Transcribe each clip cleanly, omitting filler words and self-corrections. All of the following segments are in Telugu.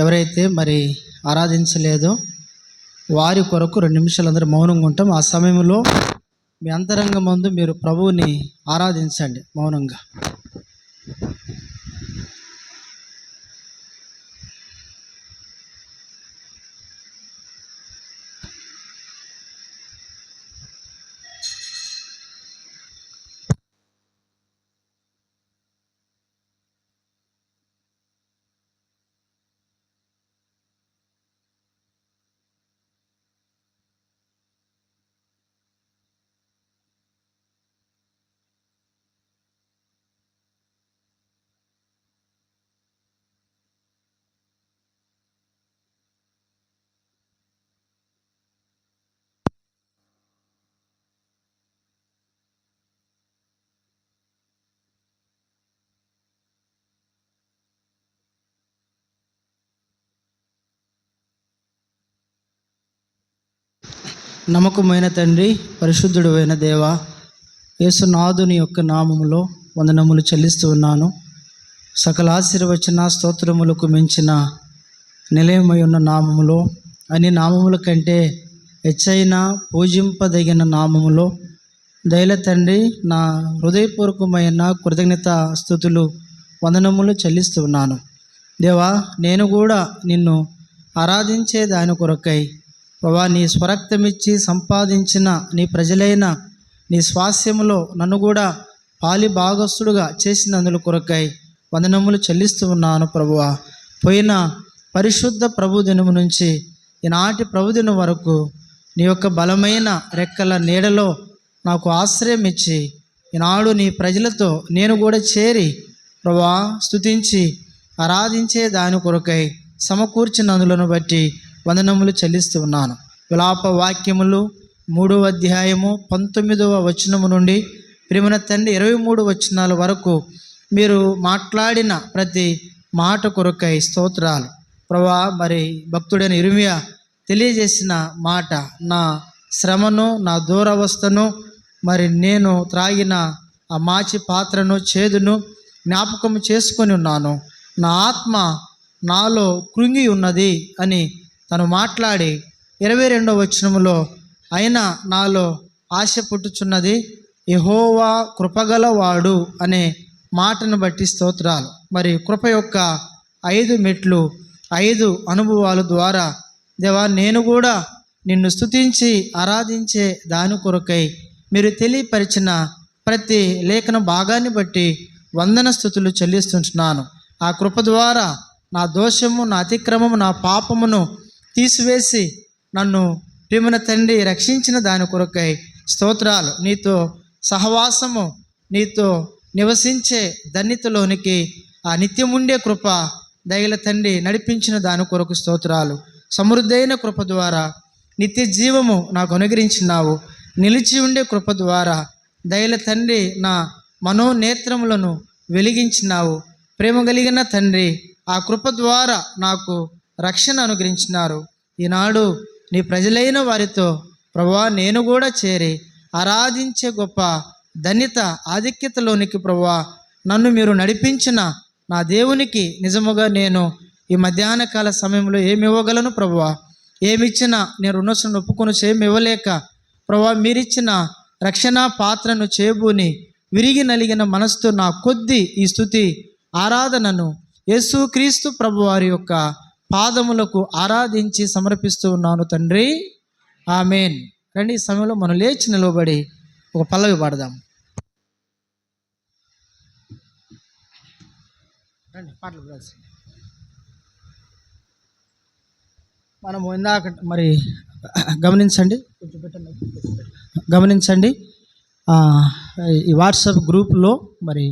ఎవరైతే మరి ఆరాధించలేదో వారి కొరకు 2 నిమిషాలు అందరూ మౌనంగా ఉంటాం. ఆ సమయంలో మీ అంతరంగం ముందు మీరు ప్రభువుని ఆరాధించండి మౌనంగా. నమ్మకమైన తండ్రి, పరిశుద్ధుడు అయిన దేవ, యేసునాథుని యొక్క నామములో వందనములు చెల్లిస్తూ ఉన్నాను. సకల ఆశీర్వచన స్తోత్రములకు మించిన నిలయమై ఉన్న నామములో, అన్ని నామముల కంటే హెచ్చైన పూజింపదగిన నామములో దయల తండ్రి, నా హృదయపూర్వకమైన కృతజ్ఞత స్తుతులు వందనములు చెల్లిస్తూ ఉన్నాను. దేవా, నేను కూడా నిన్ను ఆరాధించే దాని కొరకై ప్రభా, నీ స్వరక్తమిచ్చి సంపాదించిన నీ ప్రజలైన నీ స్వాస్యములో నన్ను కూడా పాలి భాగస్థుడుగా చేసినందుల కొరకై వందనములు చెల్లిస్తూ ఉన్నాను. ప్రభువా, పోయిన పరిశుద్ధ ప్రభుదినము నుంచి ఈనాటి ప్రభుదినం వరకు నీ యొక్క బలమైన రెక్కల నీడలో నాకు ఆశ్రయం ఇచ్చి ఈనాడు నీ ప్రజలతో నేను కూడా చేరి ప్రభువా స్తుతించి ఆరాధించే దాని కొరకై సమకూర్చినందులను బట్టి వందనములు చెల్లిస్తూ ఉన్నాను. విలాప వాక్యములు 3వ అధ్యాయము 19వ వచనము నుండి ప్రియమైన తండ్రి 23 వచనాల వరకు మీరు మాట్లాడిన ప్రతి మాట కొరకై స్తోత్రాలు. ప్రభా, మరి భక్తుడైన ఇర్మియా తెలియజేసిన మాట, నా శ్రమను, నా దూరవస్థను, మరి నేను త్రాగిన ఆ మాచి పాత్రను, చేదును జ్ఞాపకం చేసుకొని ఉన్నాను. నా ఆత్మ నాలో కృంగి ఉన్నది అని తను మాట్లాడి 22వ వచనములో అయినా నాలో ఆశ పుట్టుచున్నది, యెహోవా కృపగలవాడు అనే మాటను బట్టి స్తోత్రాలు. మరి కృప యొక్క 5 మెట్లు, 5 అనుభవాల ద్వారా దేవా, నేను కూడా నిన్ను స్తుతించి ఆరాధించే దాని కొరకై మీరు తెలియపరిచిన ప్రతి లేఖన భాగాన్ని బట్టి వందన స్తుతులు చెల్లిస్తుంటున్నాను. ఆ కృప ద్వారా నా దోషము, నా అతిక్రమము, నా పాపమును తీసివేసి నన్ను ప్రియమైన తండ్రి రక్షించిన దాని కొరకై స్తోత్రాలు. నీతో సహవాసము, నీతో నివసించే ధన్యతలోనికి ఆ నిత్యముండే కృప దయల తండ్రి నడిపించిన దాని కొరకు స్తోత్రాలు. సమృద్ధైన కృప ద్వారా నిత్య జీవము నాకు అనుగ్రహించినావు. నిలిచి ఉండే కృప ద్వారా దయల తండ్రి నా మనోనేత్రములను వెలిగించినావు. ప్రేమ కలిగిన తండ్రి, ఆ కృప ద్వారా నాకు రక్షణ అనుగ్రహించినారు. ఈనాడు నీ ప్రజలైన వారితో ప్రభువా నేను కూడా చేరి ఆరాధించే గొప్ప ధన్యత, ఆధిక్యతలోనికి ప్రభువా నన్ను మీరు నడిపించిన నా దేవునికి నిజముగా నేను ఈ మధ్యాహ్న కాల సమయంలో ఏమి ఇవ్వగలను ప్రభువా? ఏమిచ్చినా నేను రుణసును ఒప్పుకొని ఏమి ఇవ్వలేక ప్రభువా, మీరిచ్చిన రక్షణ పాత్రను చేబూని విరిగి నలిగిన మనసుతో నా కొద్ది ఈ స్తుతి ఆరాధనను యేసుక్రీస్తు ప్రభువారి యొక్క పాదములకు ఆరాధించి సమర్పిస్తూ ఉన్నాను తండ్రి, ఆమేన్. రండి, ఈ సమయంలో మనం లేచి నిలవబడి ఒక పల్లవి పాడదాం. రండి, పాటలు పాడాల్సింది. మనము ఇందాక మరి గమనించండి, గమనించండి, ఈ వాట్సాప్ గ్రూప్లో మరి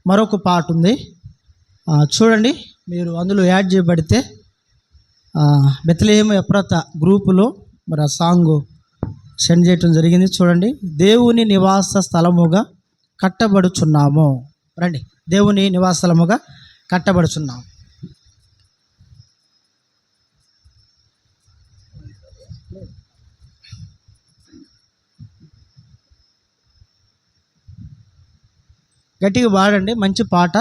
మరొక పాట ఉంది, చూడండి. మీరు అందులో యాడ్ చేయబడితే బెత్లెహేము ఎఫ్రాతా గ్రూపులో మరి ఆ సాంగ్ సెండ్ చేయటం జరిగింది. చూడండి. దేవుని నివాస స్థలముగా కట్టబడుచున్నాము. రండి, దేవుని నివాస స్థలముగా కట్టబడుచున్నాము. గట్టిగా పాడండి, మంచి పాట.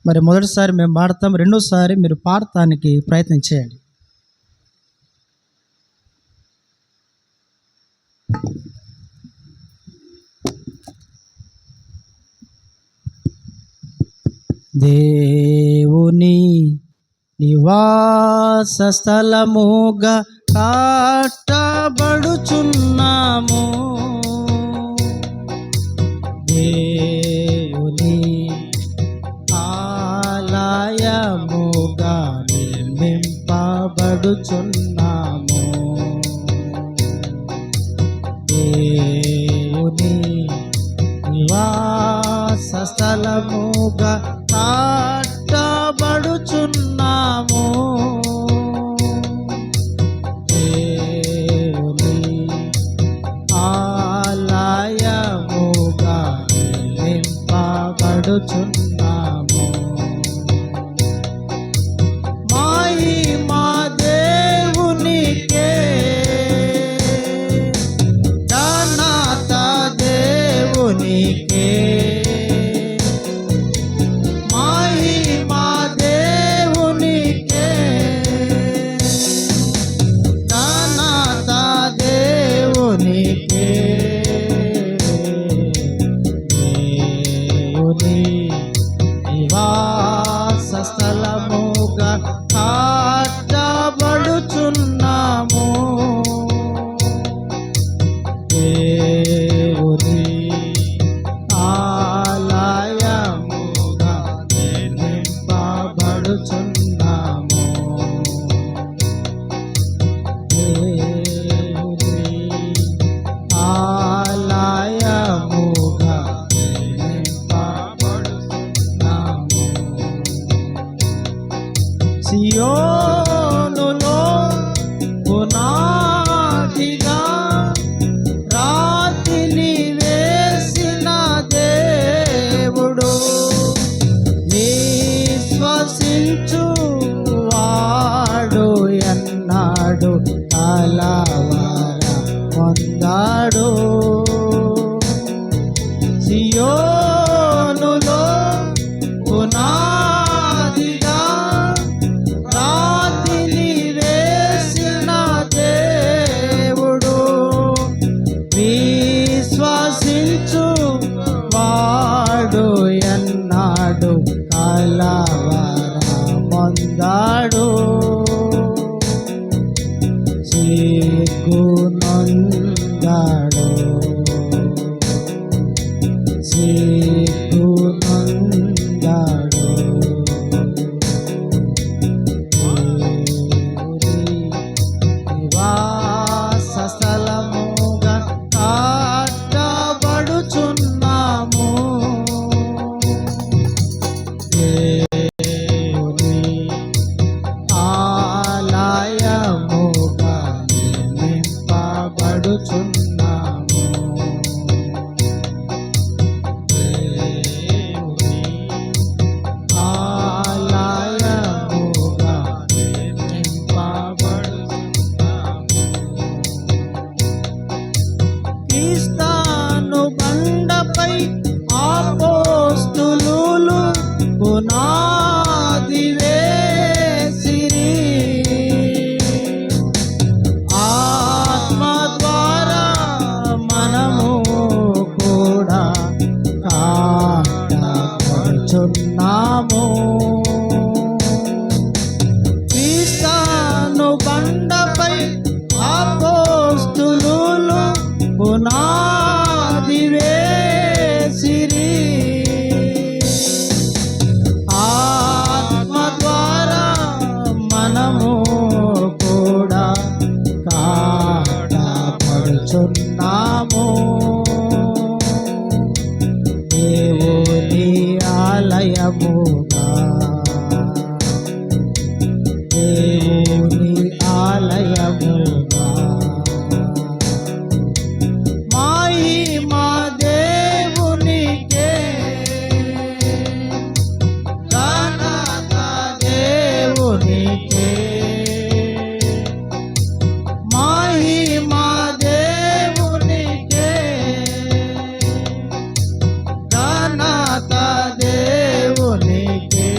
మరి మొదటిసారి మేము పాడతాం, రెండోసారి మీరు పాడటానికి ప్రయత్నం చేయండి. దేవుని నివాస స్థలముగా కట్టబడుచున్నాము, దేవుని ఆలయముగా నిర్మింపబడుచున్నాము, దేవుని నివాస స్థలముగా కట్టబడుచున్నాము, దేవుని ఆలయముగా నిర్మింపబడుచున్నాము. మహిమా దేవునికే, ఘనత దేవునికే, నివాస స్థలముగా కట్టబడుచున్నాము, దేవుని ఆలయముగా నిర్మింపబడుచున్నాము, దేవుని ఆలయముగా సియోనులో పునాదిగా రాతిని వేసిన దేవుడు, విశ్వసించు వాడు ఎన్నాడు కలవర పొందాడు. సియోనులో పునాదిగా రాతిని వేసిన దేవుడు, విశ్వసించు వాడు ఎన్నాడు కలవర పొందాడు. సిగ్గునొందాడు, సిగ్గునొందాడు, నివాస స్థలముగా కట్టబడుచున్నాము, దేవుని ఆలయముగా నిర్మింపబడుచున్నాము, దేవుని ఆలయముగా నిర్మింపబడుచున్నాము. క్రీస్తు బండపై అపోస్తలులు పునాది వేసిరి, ఆత్మ ద్వారా మనము కూడా కట్టబడుచున్నాము. క్రీస్తు బండపై అపోస్తలులు పునాది వేసిరి, ఆత్మ ద్వారా మనము కూడా కట్టబడుచున్నాము, దేవుని ఆలయముగా, దేవుని ఆలయముగా. మహిమా దేవునికే, ఘనత దేవునికే, మహిమా దేవునికే, ఘనత దేవునికే,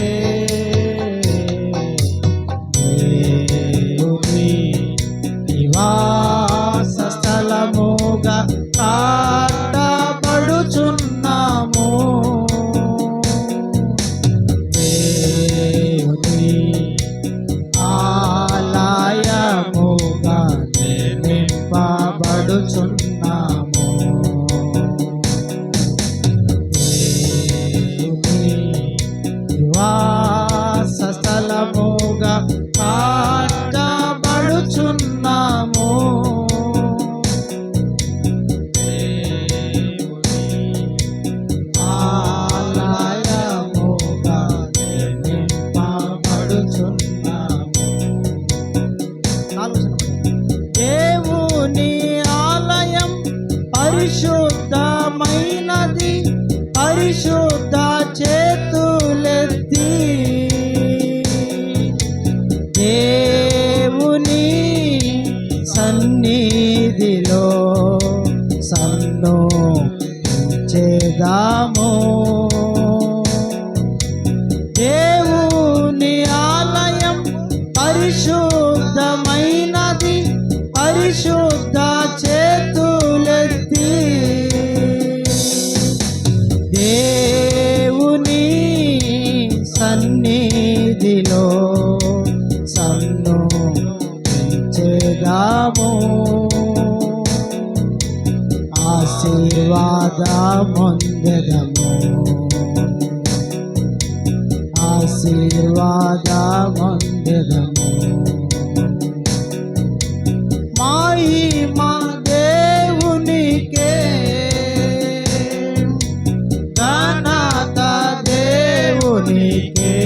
దేవుని సన్నిధిలో సన్నుతించెదము. దేవుని ఆలయం పరిశుద్ధమైనది, పరిశుద్ధ చేతులెత్తి దేవుని సన్నిధిలో సన్నుతించెదము. ఆశీర్వాదమొందెదము, ఆశీర్వాదమొందెదము. మహిమా దేవునికే, ఘనత దేవునికే,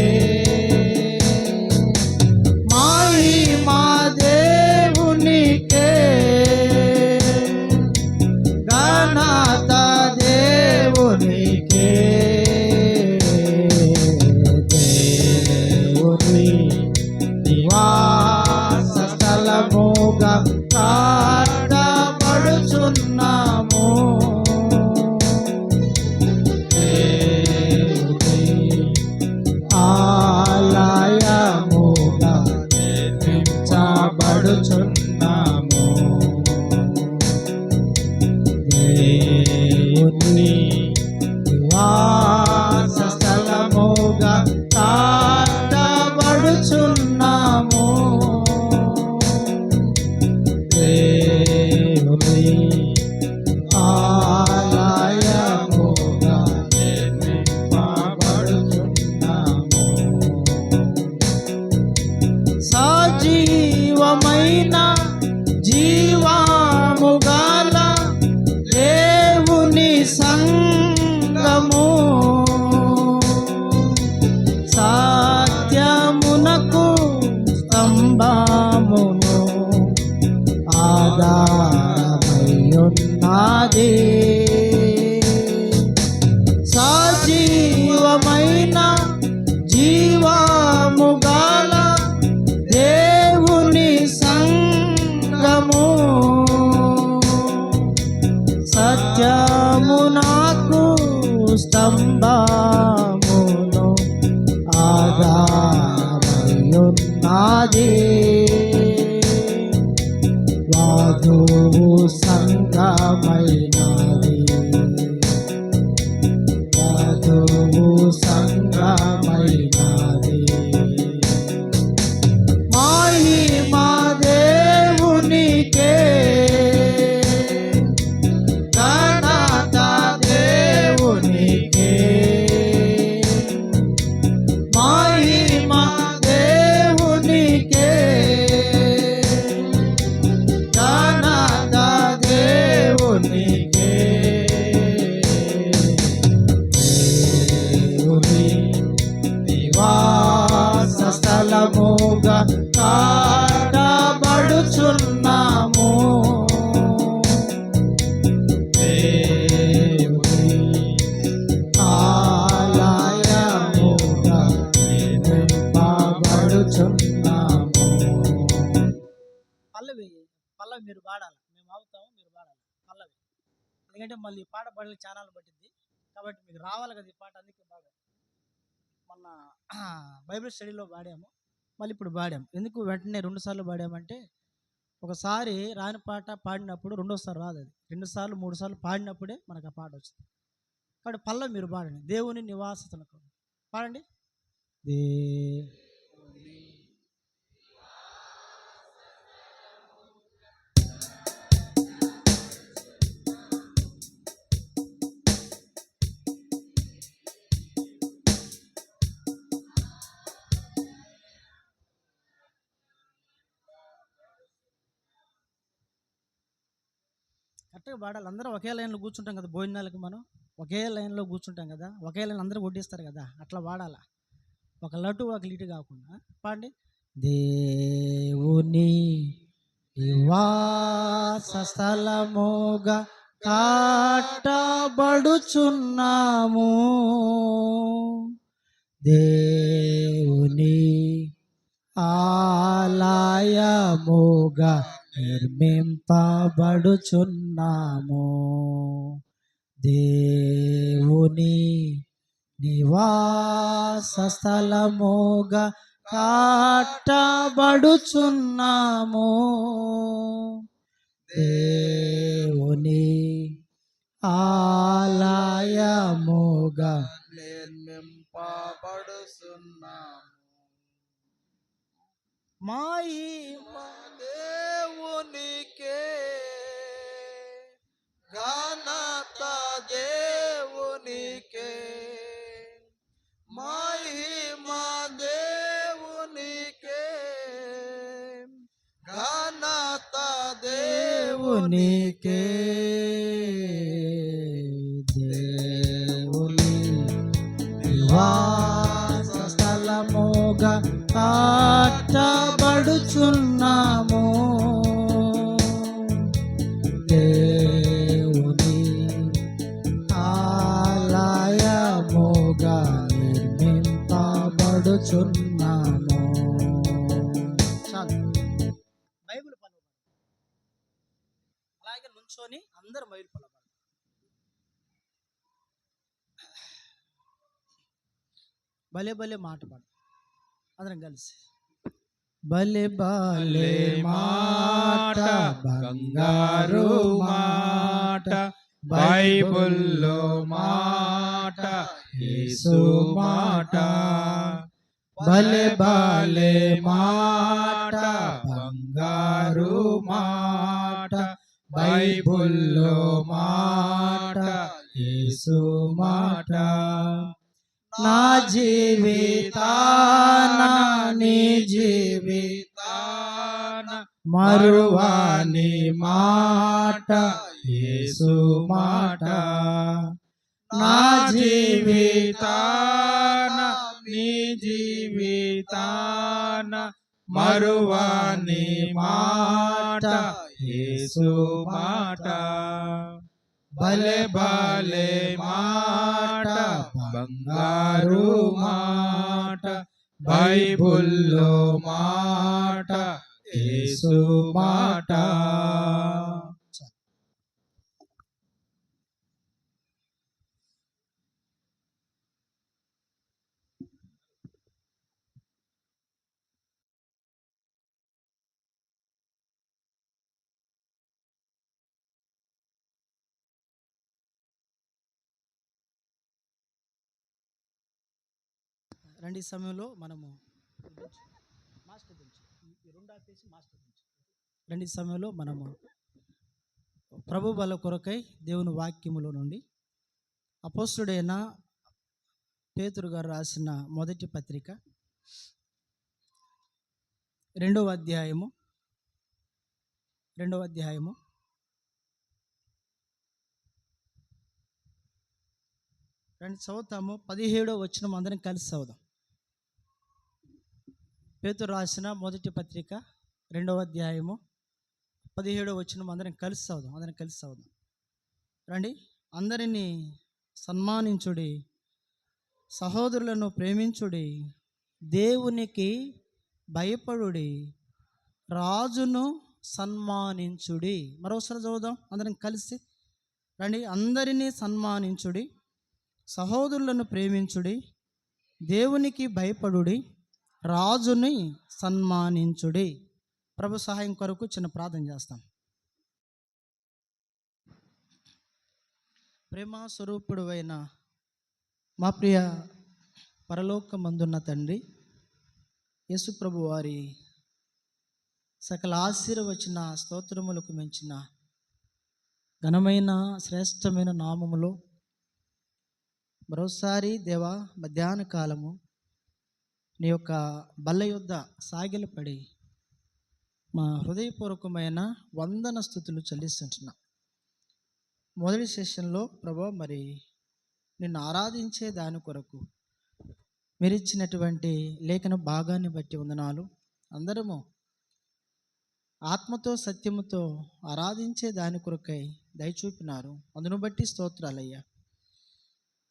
మహిమా దేవునికే, ఘనత దేవునికే. దేవుని నివాస స్థలముగా కాటబడుచున్నాము. దేవుని ఆలయముగా నిర్మించబడుచున్నాము. దేవుని నివాస స్థలముగా కాటబడుచున్నాము. దేవుని ఆలయముగా నిర్మింపబడుచున్నాము. సజీవమైన జీవముగల దేవుని సంగము, సత్యమునకు స్తంభమును ఆధారమయ్యున్నది. సజీవమైన జీవముగల దేవుని సంగము, సత్యమునకు స్తంభమును ఆధారమయ్యున్నది. వధువు సంగమైనది, వధువు సంగమైనది. మహిమా దేవునికే, ఘనత దేవునికే, మహిమా దేవునికే, ఘనత దేవునికే. దేవుని నివాస స్థలముగా కాటబడుచున్నాము. దేవుని ఆలయముగా నిర్మింపబడుచున్నాము. పల్లవి పల్లవి మీరు పాడాలి, మేము ఆగుతాము, మీరు పాడాలి పల్లవి. ఎందుకంటే మళ్ళీ ఈ పాట పాడడానికి ఛానల్ పట్టింది కాబట్టి మీకు రావాలి కదా ఈ పాట. అందుకే బాగా మొన్న బైబిల్ స్టడీలో పాడాము, మళ్ళీ ఇప్పుడు పాడాము. ఎందుకు వెంటనే 2 సార్లు పాడామంటే, ఒకసారి రాని పాట పాడినప్పుడు రెండోసారి రాదు, అది 2 సార్లు 3 సార్లు పాడినప్పుడే మనకు ఆ పాట వస్తుంది. కాబట్టి పల్లవి మీరు పాడండి. దేవుని నివాసతలకు పాడండి. కరెక్ట్గా పాడాలి. అందరూ ఒకే లైన్లో కూర్చుంటాం కదా, భోజనాలకు మనం ఒకే లైన్లో కూర్చుంటాం కదా, ఒకే లైన్ అందరూ వడ్డిస్తారు కదా, అట్లా పాడాలా. ఒక లటు ఒక లిటు కాకుండా పాడండి. దేవుని నివాస స్థలముగా కాటబడుచున్నాము. దేవుని ఆలయముగా నిర్మింపబడుచున్నాము. దేవుని నివాస స్థలముగా కట్టబడుచున్నాము. దేవుని ఆలయముగా నిర్మింపబడుచున్నాము. మహిమ దేవునికే, ఘనత దేవునికే, మహిమ దేవునికే, ఘనత దేవునికే. దేవుని నివాస స్థలముగా కట్టబడుచున్నాము. దేవుని ఆలయముగా నిర్మింపబడుచున్నాము. చాలు. బైబిల్ పలుకు అలాగే నుంచొని అందరు బైబిల్ పలవాలి. భలే భలే మాట పాడు అందరం కలిసి. భలే భలే మాట, బంగారు మాట, బైబిల్లో మాట, యేసు మాట. భలే భలే మాట, బంగారు మాట, బైబిల్లో మాట, యేసు మాట. నా జీవితాన నీ జీవితాన మరువాని మాట, యేసు మాట. నా జీవితాన నీ జీవితాన మరువాని మాట, యేసు మాట. భలే భలే మాట, బంగారు మాట, బైబిల్లో మాట, యేసు మాట. రండి ఈ సమయంలో మనము రండి ఈ సమయంలో మనము ప్రభు బల కొరకై దేవుని వాక్యములో నుండి అపోస్తుడైన పేతురు గారు రాసిన మొదటి పత్రిక 2వ అధ్యాయము రండి చదువుతాము. 17వ వచనం అందరం కలిసి చదువుదాం. పేతురు రాసిన మొదటి పత్రిక 2వ అధ్యాయము 17వ వచనం అందరం కలిసి చదువుదాం. రండి. అందరినీ సన్మానించుడి, సహోదరులను ప్రేమించుడి, దేవునికి భయపడుడి, రాజును సన్మానించుడి. మరోసారి చదువుదాం అందరం కలిసి. రండి. అందరినీ సన్మానించుడి, సహోదరులను ప్రేమించుడి, దేవునికి భయపడుడి, రాజుని సన్మానించుడి. ప్రభు సహాయం కొరకు చిన్న ప్రార్థన చేస్తాం. ప్రేమ స్వరూపుడు అయిన మా ప్రియ పరలోకమందున్న తండ్రి యేసు ప్రభు వారి సకల ఆశీర్వచన స్తోత్రములకు మించిన ఘనమైన శ్రేష్టమైన నామములో మరోసారి దేవా మధ్యాహ్న కాలము నీ యొక్క బల్ల యొద్ద సాగిలపడి మా హృదయపూర్వకమైన వందన స్తుతులు చెల్లిస్తుంటున్నా. మొదటి సెషన్లో ప్రభా మరి నిన్ను ఆరాధించే దాని కొరకు మీరు ఇచ్చినటువంటి లేఖన భాగాన్ని బట్టి వందనాలు. అందరము ఆత్మతో సత్యముతో ఆరాధించే దాని కొరకై దయచూపినారు, అందును బట్టి స్తోత్రాలయ్యా.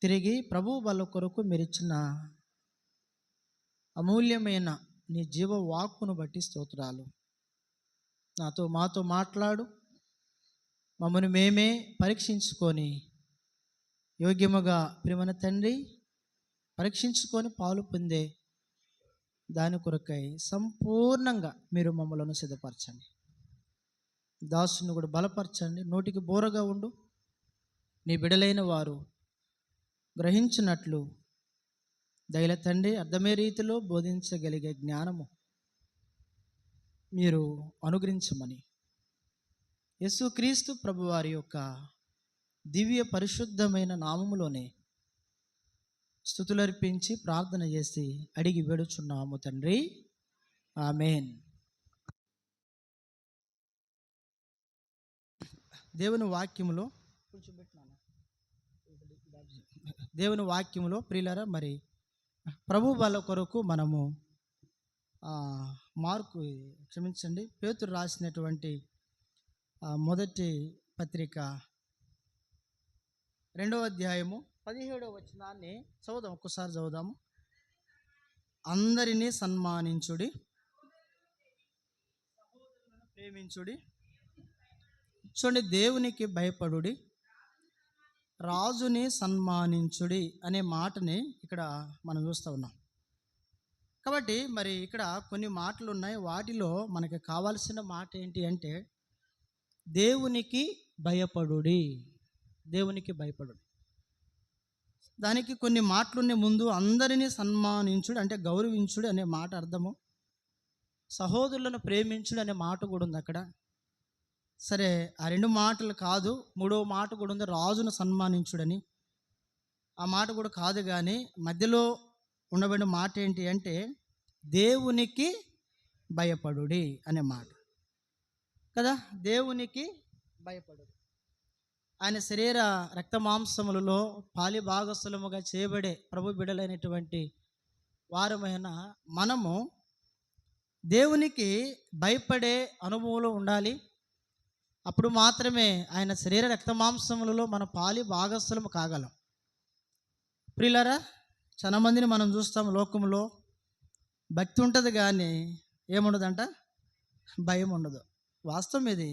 తిరిగి ప్రభు బల కొరకు మీరు ఇచ్చిన అమూల్యమైన నీ జీవ వాక్కును బట్టి స్తోత్రాలు. మాతో మాట్లాడు. మమ్మల్ని మేమే పరీక్షించుకొని యోగ్యముగా ప్రియమైన తండ్రి పరీక్షించుకొని పాలు పొందే దాని కొరకై సంపూర్ణంగా మీరు మమ్మలను సిద్ధపరచండి. దాసుని కూడా బలపరచండి. నోటికి బోరగా ఉండు. నీ బిడలైన వారు గ్రహించినట్లు దయల తండ్రి అర్థమయ్యే రీతిలో బోధించగలిగే జ్ఞానము మీరు అనుగ్రహించమని యేసుక్రీస్తు ప్రభువారి యొక్క దివ్య పరిశుద్ధమైన నామములోనే స్తుతులర్పించి ప్రార్థన చేసి అడిగి వేడుచున్నాము తండ్రి, ఆమేన్. దేవుని వాక్యములో ప్రియులారా, మరి ప్రభు వాళ్ళ కొరకు మనము పేతురు రాసినటువంటి మొదటి పత్రిక 2వ అధ్యాయము 17వ వచనాన్ని చదువుదాం. ఒక్కసారి చదువుదాము. అందరినీ సన్మానించుడి, ప్రేమించుడి, చూడండి, దేవునికి భయపడుడి, రాజుని సన్మానించుడి అనే మాటని ఇక్కడ మనం చూస్తూ ఉన్నాం. కాబట్టి మరి ఇక్కడ కొన్ని మాటలు ఉన్నాయి. వాటిలో మనకి కావాల్సిన మాట ఏంటి అంటే దేవునికి భయపడుడి, దేవునికి భయపడుడి. దానికి కొన్ని మాటలున్న ముందు అందరినీ సన్మానించుడు అంటే గౌరవించుడు అనే మాట అర్థము, సహోదరులను ప్రేమించుడు అనే మాట కూడా ఉంది అక్కడ. సరే, ఆ 2 మాటలు కాదు, 3వ మాట కూడా ఉంది, రాజును సన్మానించుడని. ఆ మాట కూడా కాదు, కానీ మధ్యలో ఉండబడిన మాట ఏంటి అంటే దేవునికి భయపడుడి అనే మాట కదా. దేవునికి భయపడుడి. ఆయన శరీర రక్త మాంసములలో పాలి భాగస్థులముగా చేయబడే ప్రభు బిడలైనటువంటి వారమైన మనము దేవునికి భయపడే అనుభవంలో ఉండాలి. అప్పుడు మాత్రమే ఆయన శరీర రక్త మాంసములలో మన పాలి భాగస్థులము కాగలం. ప్రియులారా, చాలా మందిని మనం చూస్తాం లోకంలో, భక్తి ఉంటుంది కానీ ఏముండదంట, భయం ఉండదు. వాస్తవం ఇది.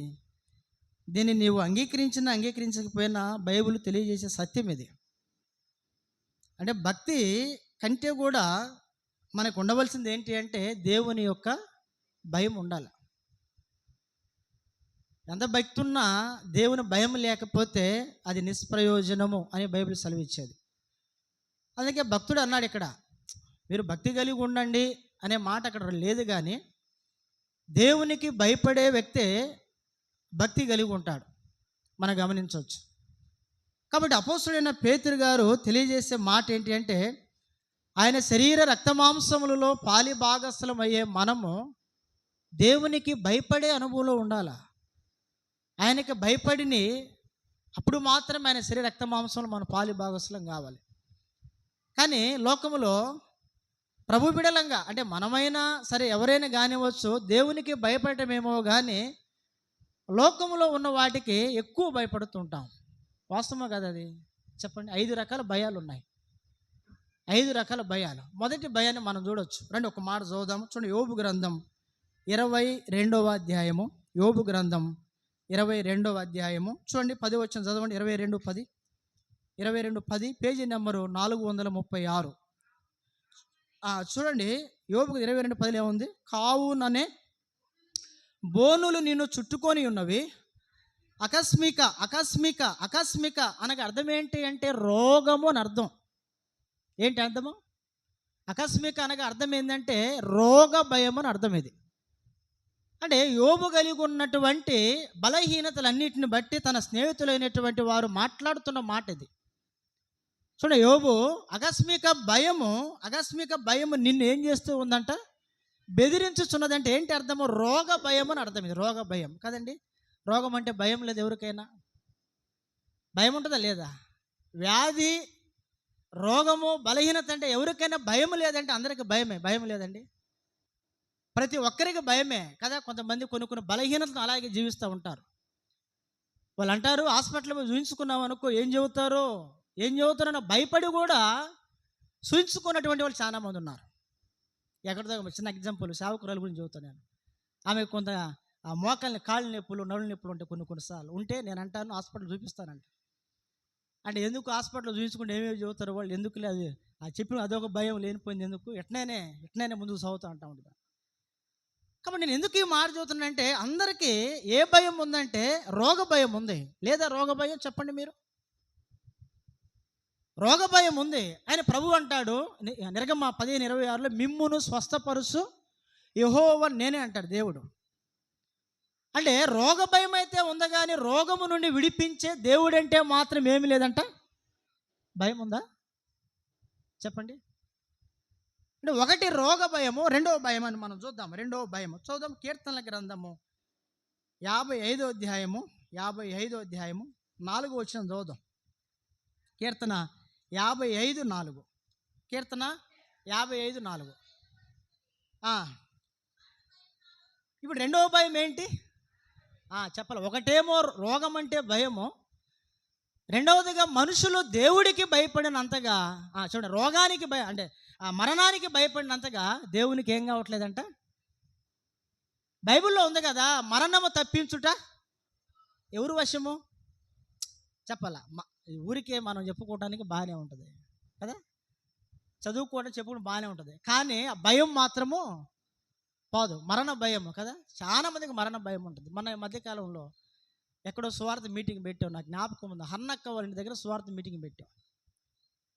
దీన్ని నీవు అంగీకరించినా అంగీకరించకపోయినా బైబిల్ తెలియజేసే సత్యం ఇది. అంటే భక్తి కంటే కూడా మనకు ఉండవలసింది ఏంటి అంటే దేవుని యొక్క భయం ఉండాలి. ఎంత భక్తి ఉన్నా దేవుని భయం లేకపోతే అది నిష్ప్రయోజనము అని బైబిల్ సెలవిచ్చేది. అందుకే భక్తుడు అన్నాడు ఇక్కడ, మీరు భక్తి కలిగి ఉండండి అనే మాట అక్కడ లేదు, కానీ దేవునికి భయపడే వ్యక్తే భక్తి కలిగి ఉంటాడు, మనం గమనించవచ్చు. కాబట్టి అపోస్తుడైన పేతురు గారు తెలియజేసే మాట ఏంటి అంటే ఆయన శరీర రక్తమాంసములలో పాలి భాగస్థలం అయ్యే మనము దేవునికి భయపడే అనుభవంలో ఉండాలి. ఆయనకి భయపడిని అప్పుడు మాత్రం ఆయన శరీర రక్తమాంసంలో మన పాలి భాగస్థలం కావాలి. కానీ లోకములో ప్రభు బిడలంగా అంటే మనమైనా సరే ఎవరైనా కానివచ్చు, దేవునికి భయపడటమేమో కానీ లోకములో ఉన్న వాటికి ఎక్కువ భయపడుతుంటాం. వాస్తవమా కదా అది? చెప్పండి. 5 రకాల భయాలు ఉన్నాయి. 5 రకాల భయాలు. మొదటి భయాన్ని మనం చూడవచ్చు. రండి ఒక మాట చదువుదాము. చూడండి, యోబు గ్రంథం 22వ అధ్యాయము. యోబు గ్రంథం 22వ అధ్యాయము చూడండి, 10 వచనం చదవండి. 22:10 22:10 పేజీ నెంబరు 436. చూడండి, యోబు 22:10 ఏముంది? కావుననే బోనులు నిన్ను చుట్టుకొని ఉన్నవి, ఆకస్మిక ఆకస్మిక ఆకస్మిక అనగా అర్థం ఏంటి అంటే రోగము అని అర్థం. ఏంటి అర్థము? ఆకస్మిక అనగా అర్థం ఏంటంటే రోగ భయము అని అర్థం. ఇది అంటే యోబు కలిగి ఉన్నటువంటి బలహీనతలన్నిటిని బట్టి తన స్నేహితులైనటువంటి వారు మాట్లాడుతున్న మాట ఇది. చూడండి, యోబు ఆకస్మిక భయము నిన్ను ఏం చేస్తూ ఉందంట? బెదిరించుచున్నదంటే ఏంటి అర్థము? రోగ భయం అని అర్థం. ఇది రోగ భయం కదండి. రోగం అంటే భయం లేదు ఎవరికైనా? భయం ఉంటుందా లేదా? వ్యాధి, రోగము, బలహీనత అంటే ఎవరికైనా భయం లేదంటే అందరికీ భయం లేదండి. ప్రతి ఒక్కరికి భయమే కదా. కొంతమంది కొన్ని బలహీనతను అలాగే జీవిస్తూ ఉంటారు. వాళ్ళు అంటారు, హాస్పిటల్లో పోయి చూయించుకున్నాం అనుకో ఏం చెబుతారో భయపడి కూడా చూయించుకున్నటువంటి వాళ్ళు చాలామంది ఉన్నారు. ఎక్కడిదో చిన్న ఎగ్జాంపుల్ సేవకురాలు గురించి చెబుతాను నేను. ఆమె కొంత ఆ మోకాళ్ళని కాళ్ళ నొప్పులు నడుల నొప్పులు ఉంటాయి కొన్నిసార్లు ఉంటే నేను అంటాను హాస్పిటల్ చూపిస్తానంట. అంటే ఎందుకు హాస్పిటల్ చూపించుకుంటే ఏమేమి చెబుతారు వాళ్ళు, ఎందుకు లేదు చెప్పిన అదొక భయం లేనిపోయింది, ఎందుకు ఎట్నైనా ముందుకు సాగుతూ అంటా ఉంటుంది. కాబట్టి నేను ఎందుకు ఈ మాట చెబుతున్నానంటే అందరికీ ఏ భయం ఉందంటే రోగ భయం ఉంది. లేదా రోగ భయం చెప్పండి మీరు? రోగ భయం ఉంది. ఆయన ప్రభు అంటాడు నిర్గమ 15:26 మిమ్మును స్వస్థపరుచు యెహోవా నేనే అంటాడు దేవుడు. అంటే రోగ భయం అయితే ఉంది, కానీ రోగము నుండి విడిపించే దేవుడు అంటే మాత్రం ఏమీ లేదంట. భయం ఉందా చెప్పండి? అంటే ఒకటి రోగ భయము, రెండవ భయం అని మనం చూద్దాం. రెండవ భయము చూద్దాం. కీర్తనల గ్రంథము 55వ అధ్యాయము 4వ వచనం చూద్దాం. కీర్తన 55:4. కీర్తన 55:4. ఇప్పుడు రెండవ భయం ఏంటి చెప్పాలి. ఒకటేమో రోగం అంటే భయము, రెండవదిగా మనుషులు దేవుడికి భయపడినంతగా చూడండి, రోగానికి అంటే మరణానికి భయపడినంతగా దేవునికి ఏం కావట్లేదంట. బైబిల్లో ఉంది కదా, మరణము తప్పించుట ఎవరు వశము చెప్పాలా. ఊరికే మనం చెప్పుకోవడానికి బాగానే ఉంటుంది కదా, చదువుకోవడం చెప్పుకోవడం బాగానే ఉంటుంది, కానీ ఆ భయం మాత్రము పోదు. మరణ భయం కదా, చాలా మందికి మరణ భయం ఉంటుంది. మన మధ్యకాలంలో ఎక్కడో స్వార్థ మీటింగ్ పెట్టాం, నాకు జ్ఞాపకం ఉంది. హన్నక్క వాళ్ళ ఇంటి దగ్గర స్వార్థ మీటింగ్ పెట్టాం.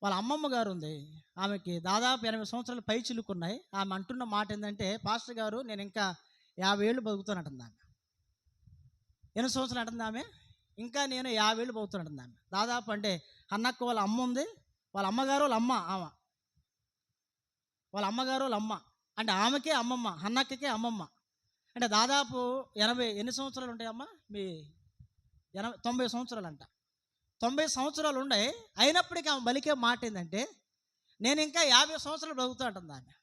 వాళ్ళ అమ్మమ్మ గారు ఉంది, ఆమెకి దాదాపు 80 సంవత్సరాలు పై చిలుకున్నాయి. ఆమె అంటున్న మాట ఏంటంటే, పాస్టర్ గారు నేను ఇంకా 50 ఏళ్ళు బతుకుతానంటుంది ఆమె. 8 సంవత్సరాలు అంటుంది ఆమె, ఇంకా నేను 50 ఏళ్ళు బతుకుతానంటుంది ఆమె. దాదాపు అంటే అన్నక్క వాళ్ళ అమ్మ ఉంది, వాళ్ళ అమ్మగారు వాళ్ళ అమ్మ, వాళ్ళ అమ్మగారు వాళ్ళ అమ్మ అంటే ఆమెకే అమ్మమ్మ, అన్నక్కకే అమ్మమ్మ. అంటే దాదాపు 80 ఎన్ని సంవత్సరాలు ఉంటాయమ్మా మీ 90 సంవత్సరాలు అంట. 90 సంవత్సరాలు ఉన్నాయి. అయినప్పటికీ ఆమె బలికే మాట ఏంటంటే, నేను ఇంకా 50 సంవత్సరాలు బతుకుతా అంటుంది ఆమె.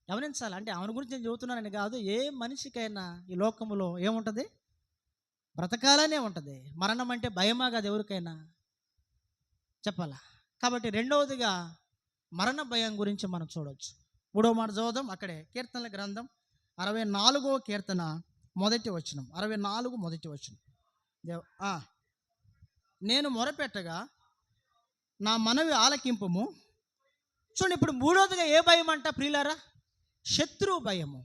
గమనించాలి. అంటే ఆమె గురించి నేను చెబుతున్నానని కాదు, ఏ మనిషికైనా ఈ లోకములో ఏముంటుంది, బ్రతకాలనే ఉంటుంది. మరణం అంటే భయమా కాదు ఎవరికైనా చెప్పాలా. కాబట్టి రెండవదిగా మరణ భయం గురించి మనం చూడవచ్చు. మూడవ మాట చదువుదాం. అక్కడే కీర్తనల గ్రంథం 64వ కీర్తన 1వ వచనం. 64 1వ వచనం. నేను మొరపెట్టగా నా మనవి ఆలకింపుము. చూడండి, ఇప్పుడు మూడవదిగా ఏ భయం అంట ప్రియులారా? శత్రువు భయము.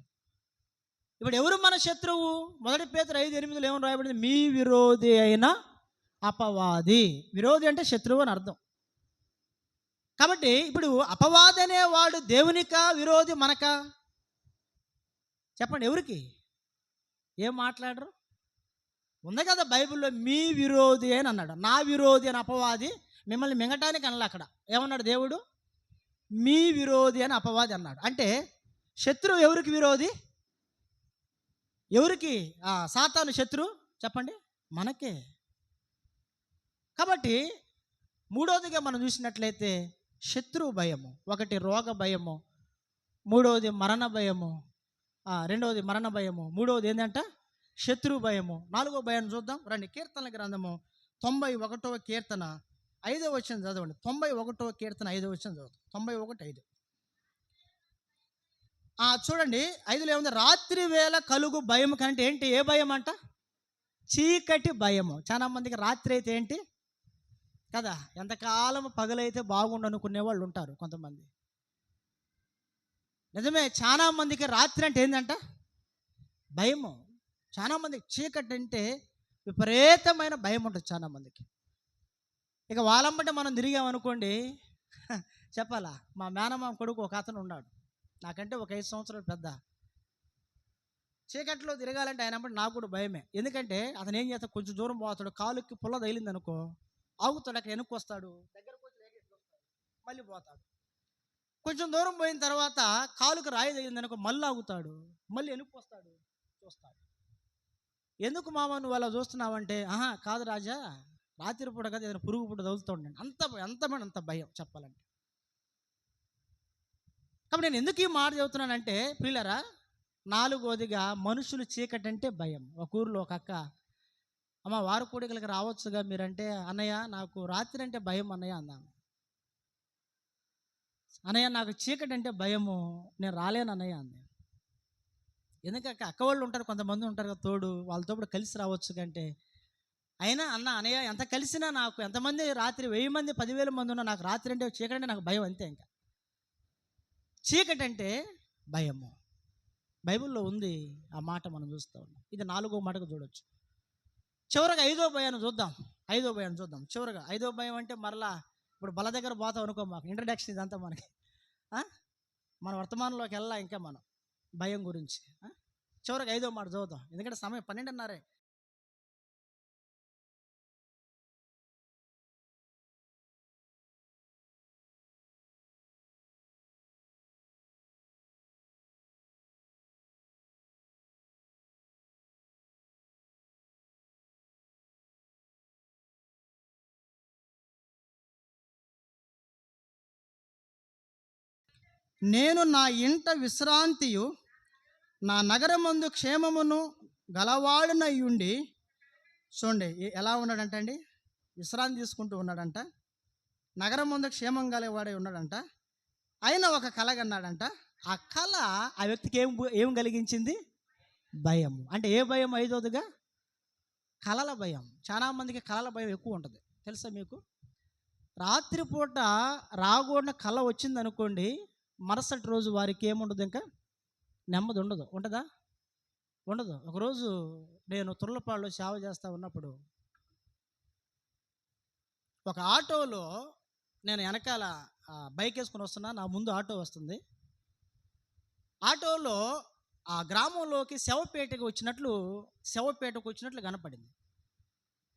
ఇప్పుడు ఎవరు మన శత్రువు? 1 పేతురు 5:8 ఏమని రాయబడింది? మీ విరోధి అయిన అపవాది. విరోధి అంటే శత్రువు అని అర్థం. కాబట్టి ఇప్పుడు అపవాది అనేవాడు దేవునికా విరోధి మనకా చెప్పండి? ఎవరికి? ఏం మాట్లాడరు? ఉంది కదా బైబిల్లో, మీ విరోధి అని అన్నాడు. నా విరోధి అని అపవాది మిమ్మల్ని మింగటానికి అనలే. అక్కడ ఏమన్నాడు దేవుడు? మీ విరోధి అని అపవాది అన్నాడు. అంటే శత్రువు ఎవరికి విరోధి? ఎవరికి? సాతాను శత్రువు చెప్పండి? మనకే. కాబట్టి మూడవదిగా మనం చూసినట్లయితే శత్రువు భయము. ఒకటి రోగ భయము, మూడవది మరణ భయము, రెండవది మరణ భయము, మూడవది ఏంటంట శత్రువు భయము. 4వ భయాన్ని చూద్దాం రండి. కీర్తనల గ్రంథము 91వ కీర్తన 5వ వచనం చదవండి. 91వ కీర్తన 5వ వచనం చదవండి. 91:5. చూడండి 5లో ఏముంది? రాత్రి వేళ కలుగు భయం కంటే ఏంటి? ఏ భయం అంట? చీకటి భయము. చాలా మందికి రాత్రి అయితే ఏంటి కదా, ఎంతకాలం పగలైతే బాగుండు అనుకునే వాళ్ళు ఉంటారు కొంతమంది. నిజమే, చాలా మందికి రాత్రి అంటే ఏంటంట? భయము. చాలా మందికి చీకటి అంటే విపరీతమైన భయం ఉంటుంది చాలా మందికి. ఇక వాళ్ళంబటే మనం తిరిగామనుకోండి చెప్పాలా, మా మేనమామ కొడుకు ఒక అతను ఉన్నాడు, నాకంటే ఒక 5 సంవత్సరాలు పెద్ద. చీకట్లో తిరగాలంటే ఆయన నాకు కూడా భయమే. ఎందుకంటే అతను ఏం చేస్తాడు, కొంచెం దూరం పోతాడు, కాలుకి పుల్ల తగిలింది అనుకో ఆగుతాడు, అక్కడ వెనక్కి వస్తాడు, దగ్గరకు వచ్చి మళ్ళీ పోతాడు. కొంచెం దూరం పోయిన తర్వాత కాలుకి రాయి తగిలింది అనుకో మళ్ళీ ఆగుతాడు, మళ్ళీ వెనక్కి వస్తాడు, చూస్తాడు. ఎందుకు మామ నువ్వు అలా చూస్తున్నావంటే, కాదు రాజా, రాత్రి పూట కదా ఏదైనా పురుగు పూట తగులుతూ ఉండండి. అంత భయం చెప్పాలంటే. కాబట్టి నేను ఎందుకు ఈ మాట చెబుతున్నానంటే ప్రియులారా, 4వదిగా మనుషులు చీకటి అంటే భయం. ఒక ఊరిలో ఒక అక్క, అమ్మ వారు కూడికలకి రావచ్చుగా మీరంటే, అన్నయ్య నాకు రాత్రి అంటే భయం అన్నయ్య అందాము. అన్నయ్య నాకు చీకటి అంటే భయము, నేను రాలేను అన్నయ్య అంది. ఎందుకంటే అక్క వాళ్ళు ఉంటారు, కొంతమంది ఉంటారు కదా తోడు, వాళ్ళతో కూడా కలిసి రావచ్చు కంటే, అయినా అన్న అన్నయ్య ఎంత కలిసినా నాకు ఎంతమంది రాత్రి 1000 మంది 10,000 మంది ఉన్నా నాకు రాత్రి అంటే చీకటి అంటే నాకు భయం అంతే. ఇంకా చీకటి అంటే భయము. బైబిల్లో ఉంది ఆ మాట, మనం చూస్తూ ఉన్నాం. ఇది 4వ మాటకు చూడొచ్చు. చివరగా 5వ భయాన్ని చూద్దాం. 5వ భయాన్ని చూద్దాం. చివరగా 5వ భయం అంటే మరలా ఇప్పుడు బల దగ్గర పోతాం అనుకో, మాకు ఇంట్రడక్షన్ ఇదంతా మనకి. మన వర్తమానంలోకి వెళ్ళా ఇంకా మనం భయం గురించి. చివరికి 5వ మాట చదువుతాం, ఎందుకంటే సమయం 12:30. నేను నా ఇంట విశ్రాంతియు నా నగరమందు క్షేమమును గలవాడునయ్యుండి. చూడండి ఎలా ఉన్నాడంట అండి, విశ్రాంతి తీసుకుంటూ ఉన్నాడంట, నగరం ముందు క్షేమం గలవాడే ఉన్నాడంట. అయినా ఒక కళ కన్నాడంట. ఆ కళ ఆ వ్యక్తికి ఏం కలిగించింది? భయం. అంటే ఏ భయం? 5వదిగా కళల భయం. చాలా మందికి కళల భయం ఎక్కువ ఉంటుంది, తెలుసా మీకు? రాత్రిపూట రాకూడన కళ వచ్చింది అనుకోండి, మరుసటి రోజు వారికి ఏముండదు, ఇంకా నెమ్మది ఉండదు. ఉంటుందా? ఉండదు. ఒకరోజు నేను తుర్లపాడులో సేవ చేస్తూ ఉన్నప్పుడు ఒక ఆటోలో నేను వెనకాల బైక్ వేసుకొని వస్తున్నా, నా ముందు ఆటో వస్తుంది. ఆటోలో ఆ గ్రామంలోకి శవపేటకు వచ్చినట్లు కనపడింది.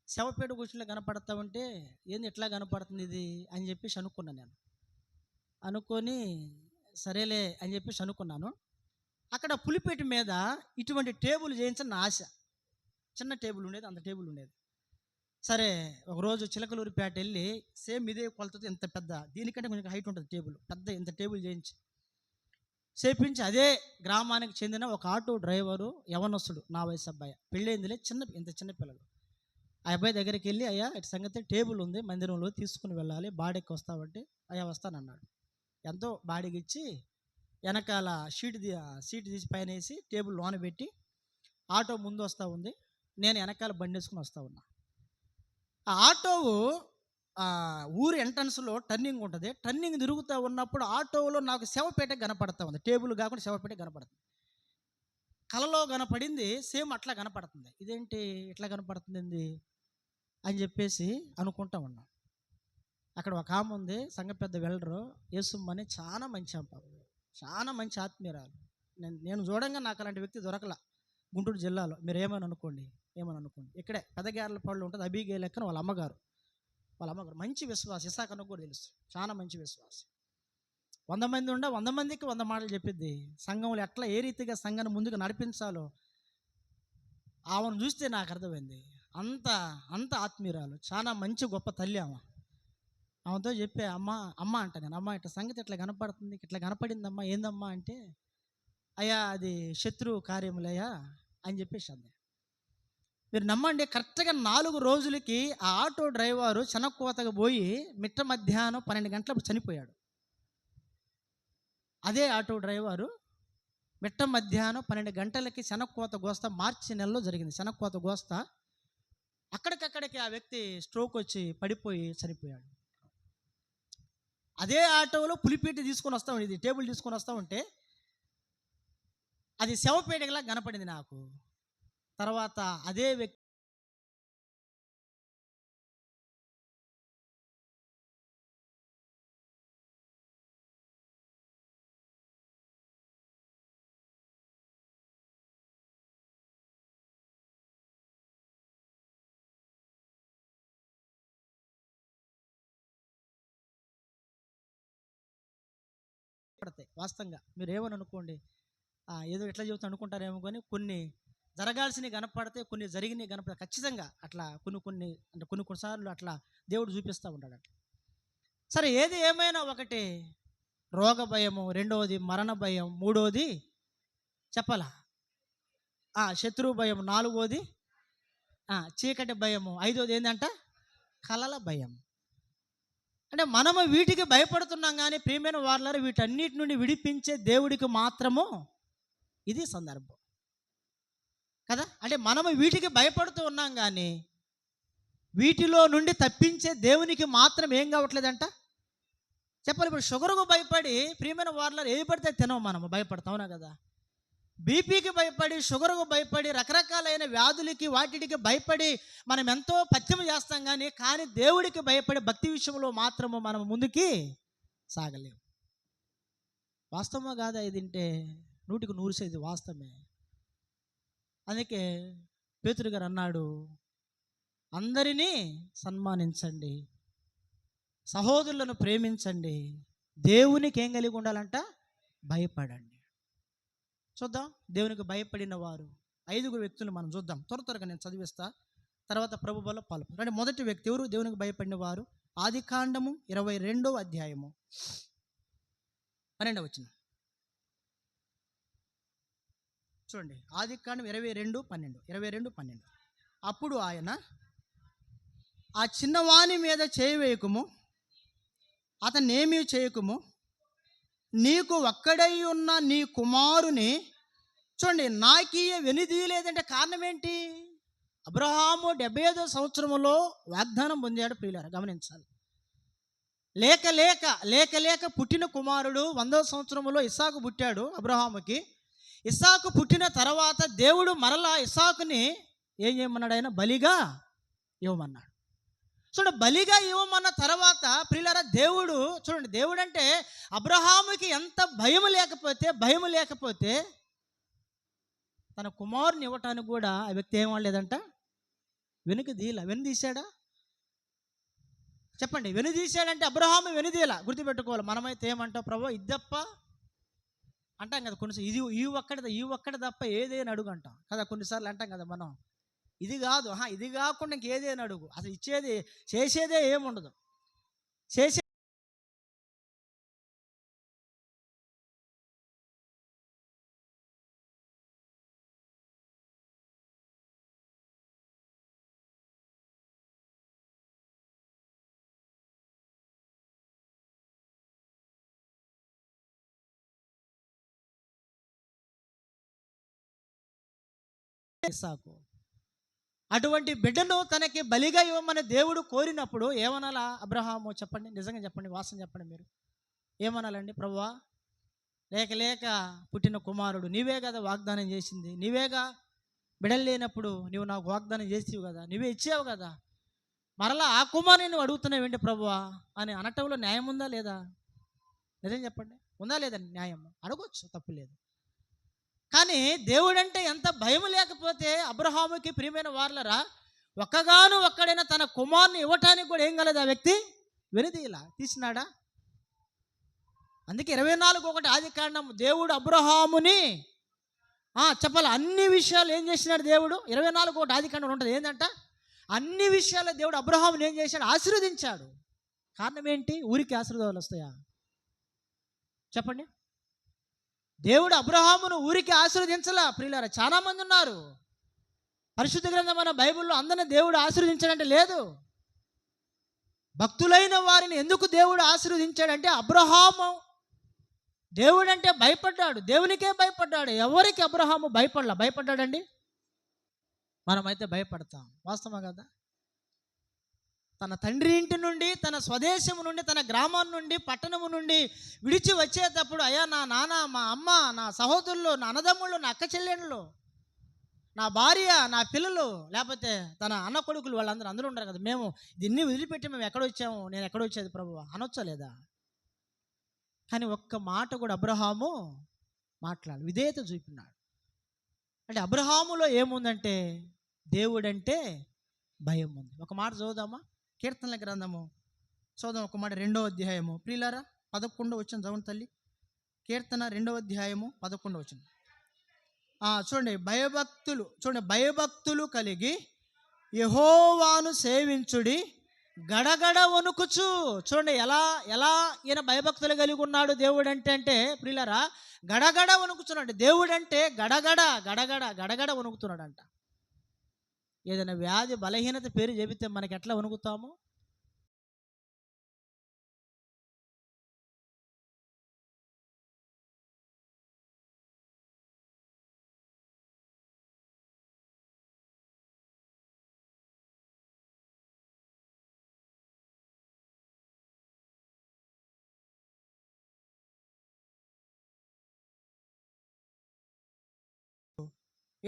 శవపేటకు వచ్చినట్లు కనపడతా ఉంటే, ఏంది ఎట్లా కనపడుతుంది ఇది అని చెప్పేసి అనుకున్నాను. నేను అనుకొని సరేలే అని చెప్పేసి అనుకున్నాను. అక్కడ పులిపేట మీద ఇటువంటి టేబుల్ చేయించని నా ఆశ. చిన్న టేబుల్ ఉండేది, అంత టేబుల్ ఉండేది. సరే ఒకరోజు చిలకలూరిపేట వెళ్ళి సేమ్ ఇదే కొలతతో, ఇంత పెద్ద, దీనికంటే కొంచెం హైట్ ఉంటుంది టేబుల్, పెద్ద ఇంత టేబుల్ చేపించి అదే గ్రామానికి చెందిన ఒక ఆటో డ్రైవరు, యవనస్తుడు, నా వయసు అబ్బాయి, పెళ్ళైందిలే, ఇంత చిన్న పిల్లలు. ఆ అబ్బాయి దగ్గరికి వెళ్ళి, అయ్యా ఇటు సంగతి టేబుల్ ఉంది మందిరంలో, తీసుకుని వెళ్ళాలి, బాడీకి వస్తావంటే, అయ్యా వస్తానన్నాడు. ఎంతో బాడీకి ఇచ్చి వెనకాల సీటు తీసి పైన వేసి టేబుల్ లోన పెట్టి, ఆటో ముందు వస్తూ ఉంది, నేను వెనకాల బండి వేసుకుని వస్తూ ఉన్నా. ఆ ఆటో ఊరి ఎంట్రన్స్లో టర్నింగ్ ఉంటుంది. టర్నింగ్ తిరుగుతూ ఉన్నప్పుడు ఆటోలో నాకు శవపేట కనపడతా ఉంది. టేబుల్ కాకుండా శవపేట కనపడుతుంది. కలలో కనపడింది, సేమ్ అట్లా కనపడుతుంది. ఇదేంటి ఇట్లా కనపడుతుంది అని చెప్పేసి అనుకుంటా ఉన్నా. అక్కడ ఒక ఆమె ఉంది, సంఘ పెద్ద వెల్డరు, యేసుమ్మని, చాలా మంచి అమ్మ, చాలా మంచి ఆత్మీయురాలు. నేను చూడంగా నాకు అలాంటి వ్యక్తి దొరకలా గుంటూరు జిల్లాలో. మీరు ఏమని అనుకోండి. ఇక్కడే పెదగార్లపాడులో ఉంటుంది, అబీగేల్ లెక్కన వాళ్ళ అమ్మగారు మంచి విశ్వాసం. ఇసాకనకు కూడా తెలుసు, చాలా మంచి విశ్వాసం. 100 మంది 100 మందికి 100 మాటలు చెప్పిద్ది. సంఘంలో ఎట్లా ఏ రీతిగా సంఘాన్ని ముందుకు నడిపించాలో ఆమెను చూస్తే నాకు అర్థమైంది. అంత ఆత్మీయురాలు, చాలా మంచి గొప్ప తల్లి ఆమెతో చెప్పే, అమ్మ అంట నేను, అమ్మ ఇట్లా సంగతి ఇట్లా కనపడుతుంది, ఇట్లా కనపడిందమ్మా, ఏందమ్మా అంటే, అయ్యా అది శత్రు కార్యములయ్యా అని చెప్పేసి అంది. మీరు నమ్మండి, కరెక్ట్గా 4 రోజులకి ఆ ఆటో డ్రైవరు చెనక్కోతకు పోయి మిట్ట మధ్యాహ్నం 12 గంటలకు చనిపోయాడు. అదే ఆటో డ్రైవరు మిట్ట మధ్యాహ్నం 12 గంటలకి శనక్కోత గోస్తా, మార్చి నెలలో జరిగింది శనక్కోత గోస్తా. అక్కడికక్కడికి ఆ వ్యక్తి స్ట్రోక్ వచ్చి పడిపోయి చనిపోయాడు. అదే ఆటోలో పులిపేట తీసుకొని వస్తా ఉంటే, ఇది టేబుల్ తీసుకొని వస్తూ ఉంటే అది శవపేటలా కనపడింది నాకు. తర్వాత అదే వ్యక్తి పడతాయి. వాస్తవంగా మీరు ఏమని అనుకోండి, ఏదో ఎట్లా చెబుతా అనుకుంటారేమో, కానీ కొన్ని జరగాల్సినవి కనపడితే, కొన్ని జరిగినవి కనపడతాయి. ఖచ్చితంగా అట్లా కొన్నిసార్లు అట్లా దేవుడు చూపిస్తూ ఉంటాడు అట్లా. సరే, ఏది ఏమైనా ఒకటి, రోగ భయము, 2వది మరణ భయం, 3వది చెప్పాలా శత్రువు భయం, 4వది చీకటి భయము, 5వది ఏంటంట కలల భయం. అంటే మనము వీటికి భయపడుతున్నాం కానీ ప్రియమైన వారలారా వీటన్నిటి నుండి విడిపించే దేవుడికి మాత్రము ఇది సందర్భం కదా. అంటే మనము వీటికి భయపడుతూ ఉన్నాం కానీ వీటిలో నుండి తప్పించే దేవునికి మాత్రం ఏం కావట్లేదంట. చెప్పాలి, ఇప్పుడు షుగర్కు భయపడి ప్రియమైన వారలారా ఏది పడితే తినవు, మనము భయపడతావునా కదా. బీపీకి భయపడి, షుగర్కు భయపడి, రకరకాలైన వ్యాధులకి వాటికి భయపడి మనం ఎంతో పథ్యం చేస్తాం కానీ దేవుడికి భయపడి భక్తి విషయంలో మాత్రము మనం ముందుకి సాగలేము. వాస్తవమా కాదా? ఇది తింటే 100% వాస్తవమే. అందుకే పేతురు గారు అన్నాడు, అందరినీ సన్మానించండి, సహోదరులను ప్రేమించండి, దేవునికి ఏం కలిగి ఉండాలంట, భయపడండి. చూద్దాం, దేవునికి భయపడిన వారు 5 వ్యక్తులు మనం చూద్దాం. త్వరగా నేను చదివిస్తా, తర్వాత ప్రభు బల్ల పాల్పొందాం. అంటే మొదటి వ్యక్తి ఎవరు? దేవునికి భయపడిన వారు. ఆదికాండము 22వ అధ్యాయము 12వ వచనం చూడండి. ఆదికాండం 22:12. అప్పుడు ఆయన, ఆ చిన్నవాని మీద చేయి వేయకుము, అతన్నేమీ చేయకుము, నీకు ఒక్కడై ఉన్న నీ కుమారుని చూడండి నాకీయ వెనుదీయలేదంటే కారణం ఏంటి? అబ్రహాము 75వ సంవత్సరంలో వాగ్దానం పొందాడు. ప్రియులారా గమనించాలి. లేక పుట్టిన కుమారుడు 100వ సంవత్సరంలో ఇస్సాకు పుట్టాడు అబ్రహాముకి. ఇస్సాకు పుట్టిన తర్వాత దేవుడు మరలా ఇస్సాకుని ఏం చేయమన్నాడు? ఆయన బలిగా ఇవ్వమన్నాడు. చూడండి, బలిగా ఇవ్వమన్న తర్వాత ప్రియులారా చూడండి, దేవుడు అంటే అబ్రహాముకి ఎంత భయం లేకపోతే తన కుమారుని ఇవ్వటానికి కూడా ఆ వ్యక్తి ఏం వాడలేదంట, వెనుదీశాడా? చెప్పండి, వెనుదీశాడంటే అబ్రహాము వెనుదీలా. గుర్తుపెట్టుకోవాలి. మనమైతే ఏమంటాం, ప్రభు ఇద్దప్ప అంటాం కదా కొన్నిసార్లు, ఈ ఒక్కటి తప్ప ఏదైనా అడుగు అంటాం కదా. కొన్నిసార్లు అంటాం కదా మనం, ఇది కాదు, ఇది కాకుండా ఇంకేదైనా అడుగు. అసలు చేసేదే ఏముండదు. ఇస్సాకు అటువంటి బిడ్డను తనకి బలిగా ఇవ్వమని దేవుడు కోరినప్పుడు ఏమనాలా అబ్రహాము? చెప్పండి, నిజంగా చెప్పండి, వాస్తవం చెప్పండి. మీరు ఏమనాలండి? ప్రభువా, లేక పుట్టిన కుమారుడు నీవే కదా వాగ్దానం చేసింది, నీవేగా బిడ్డలు లేనప్పుడు నువ్వు నాకు వాగ్దానం చేసేవు కదా, నువ్వే ఇచ్చావు కదా, మరలా ఆ కుమారుని నువ్వు అడుగుతున్నావేంటి ప్రభువా అని అనటంలో న్యాయం ఉందా లేదా? నిజం చెప్పండి, ఉందా లేదా న్యాయం? అడగొచ్చు, తప్పు లేదు. కానీ దేవుడంటే ఎంత భయం లేకపోతే అబ్రహాముకి ప్రియమైన వారలరా ఒక్కడైనా తన కుమారుని ఇవ్వటానికి కూడా ఏం కలదు ఆ వ్యక్తి, వెనుదీలా తీసినాడా? అందుకే 24:1 ఆదికాండం దేవుడు అబ్రహాముని చెప్పాలి అన్ని విషయాలు ఏం చేసినాడు దేవుడు. 24:1 ఆదికాండం ఉంటుంది ఏంటంట, అన్ని విషయాల్లో దేవుడు అబ్రహాముని ఏం చేశాడు, ఆశీర్వదించాడు. కారణం ఏంటి? ఊరికి ఆశీర్వాదాలు వస్తాయా? చెప్పండి. దేవుడు అబ్రహామును ఊరికి ఆశీర్వదించలా. ప్రియులారా, చాలా మంది ఉన్నారు పరిశుద్ధ గ్రంథమైన బైబిల్లో అందరిని దేవుడు ఆశీర్వదించాడంటే లేదు. భక్తులైన వారిని ఎందుకు దేవుడు ఆశీర్వదించాడంటే అబ్రహాము దేవుడంటే భయపడ్డాడు, దేవునికే భయపడ్డాడు. ఎవరికి అబ్రహాము భయపడ్డాడండి? మనమైతే భయపడతాం. వాస్తవమా కదా? తన తండ్రి ఇంటి నుండి, తన స్వదేశము నుండి, తన గ్రామం నుండి, పట్టణము నుండి విడిచి వచ్చేటప్పుడు, అయ్యా నా నాన్న, మా అమ్మ, నా సహోదరులు, నా అన్నదమ్ముళ్ళు, నా అక్క చెల్లెళ్ళు, నా భార్య, నా పిల్లలు, లేకపోతే తన అన్న కొడుకులు, అందరూ ఉండరు కదా, మేము దీన్ని వదిలిపెట్టి మేము ఎక్కడొచ్చాము, నేను ఎక్కడొచ్చేది ప్రభువా అనొచ్చా లేదా? కానీ ఒక్క మాట కూడా అబ్రహాము మాట్లాడు, విధేయత చూపినాడు. అంటే అబ్రహాములో ఏముందంటే దేవుడంటే భయం ఉంది. ఒక మాట చదువుదామా? కీర్తనల గ్రంథము చదువుదాం ఒక మాట, 2వ అధ్యాయము. ప్రియులారా 11వ వచనం చదవండి తల్లి. కీర్తన 2వ అధ్యాయము 11వ వచనం చూడండి, భయభక్తులు కలిగి యెహోవాను సేవించుడి, గడగడ వణుకుచు. చూడండి ఎలా ఈయన భయభక్తులు కలిగి ఉన్నాడు దేవుడు అంటే ప్రియులారా గడగడ వణుకుతున్నాడు. దేవుడు అంటే గడగడ వణుకుతున్నాడంట. ఏదైనా వ్యాధి బలహీనత పేరు చెబితే మనకి ఎట్లా వణుకుతాము?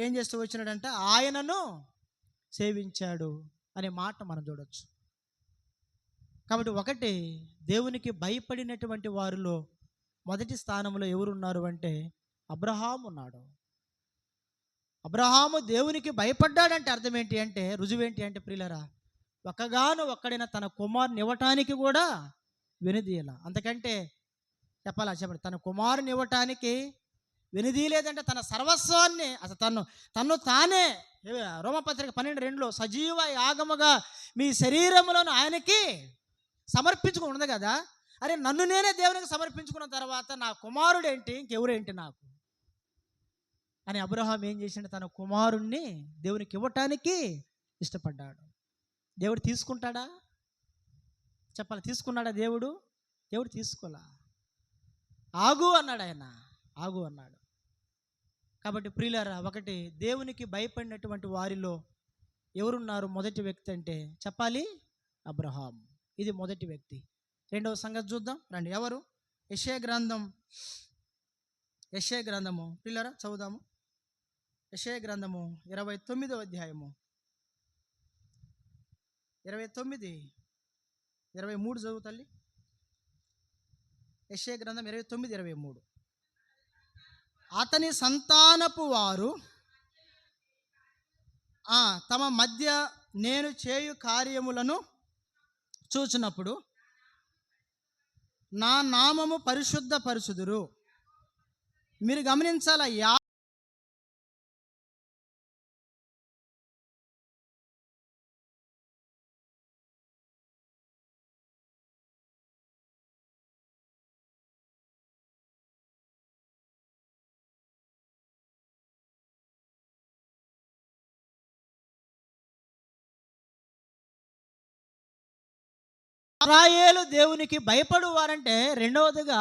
ఏం చేస్తూ వచ్చినాడంట? ఆయనను సేవించాడు అనే మాట మనం చూడొచ్చు. కాబట్టి ఒకటి, దేవునికి భయపడినటువంటి వారిలో మొదటి స్థానంలో ఎవరున్నారు అంటే అబ్రహాము ఉన్నాడు. అబ్రహాము దేవునికి భయపడ్డాడంటే అర్థం ఏంటి అంటే, రుజువేంటి అంటే ప్రియులరా, ఒక్కడైన తన కుమారుని ఇవ్వటానికి కూడా వెనుదీయాల. అంతకంటే చెప్పండి, తన కుమారుని ఇవ్వటానికి వెనుదీయలేదంటే తన సర్వస్వాన్ని అసలు తన్ను తానే, రోమపత్రిక 12:2 సజీవ యాగముగా మీ శరీరములను ఆయనకి సమర్పించుకుని ఉన్నది కదా. అరే, నన్ను నేనే దేవునికి సమర్పించుకున్న తర్వాత నా కుమారుడేంటి, ఇంకెవరేంటి నాకు అని అబ్రహాం ఏం చేసిండు? తన కుమారుణ్ణి దేవునికి ఇవ్వటానికి ఇష్టపడ్డాడు. దేవుడు తీసుకుంటాడా? చెప్పాలి, తీసుకున్నాడా దేవుడు? దేవుడు తీసుకోలా. ఆగు అన్నాడు ఆయన, ఆగు అన్నాడు. కాబట్టి ప్రియులారా, ఒకటి, దేవునికి భయపడినటువంటి వారిలో ఎవరున్నారు మొదటి వ్యక్తి అంటే చెప్పాలి, అబ్రహాం. ఇది మొదటి వ్యక్తి. రెండవ సంగతి చూద్దాం రండి. ఎవరు? యెషయా గ్రంథము ప్రియులారా చదువుదాము. యెషయా గ్రంథము 29వ అధ్యాయము 29-23 చదువు తల్లి. యెషయా గ్రంథం 29-23. అతని సంతానపు వారు తమ మధ్య నేను చేయు కార్యములను చూచినప్పుడు నా నామము పరిశుద్ధపరచుదురు. మీరు గమనించాల, ఇశ్రాయేలు దేవునికి భయపడు వారంటే, రెండవదిగా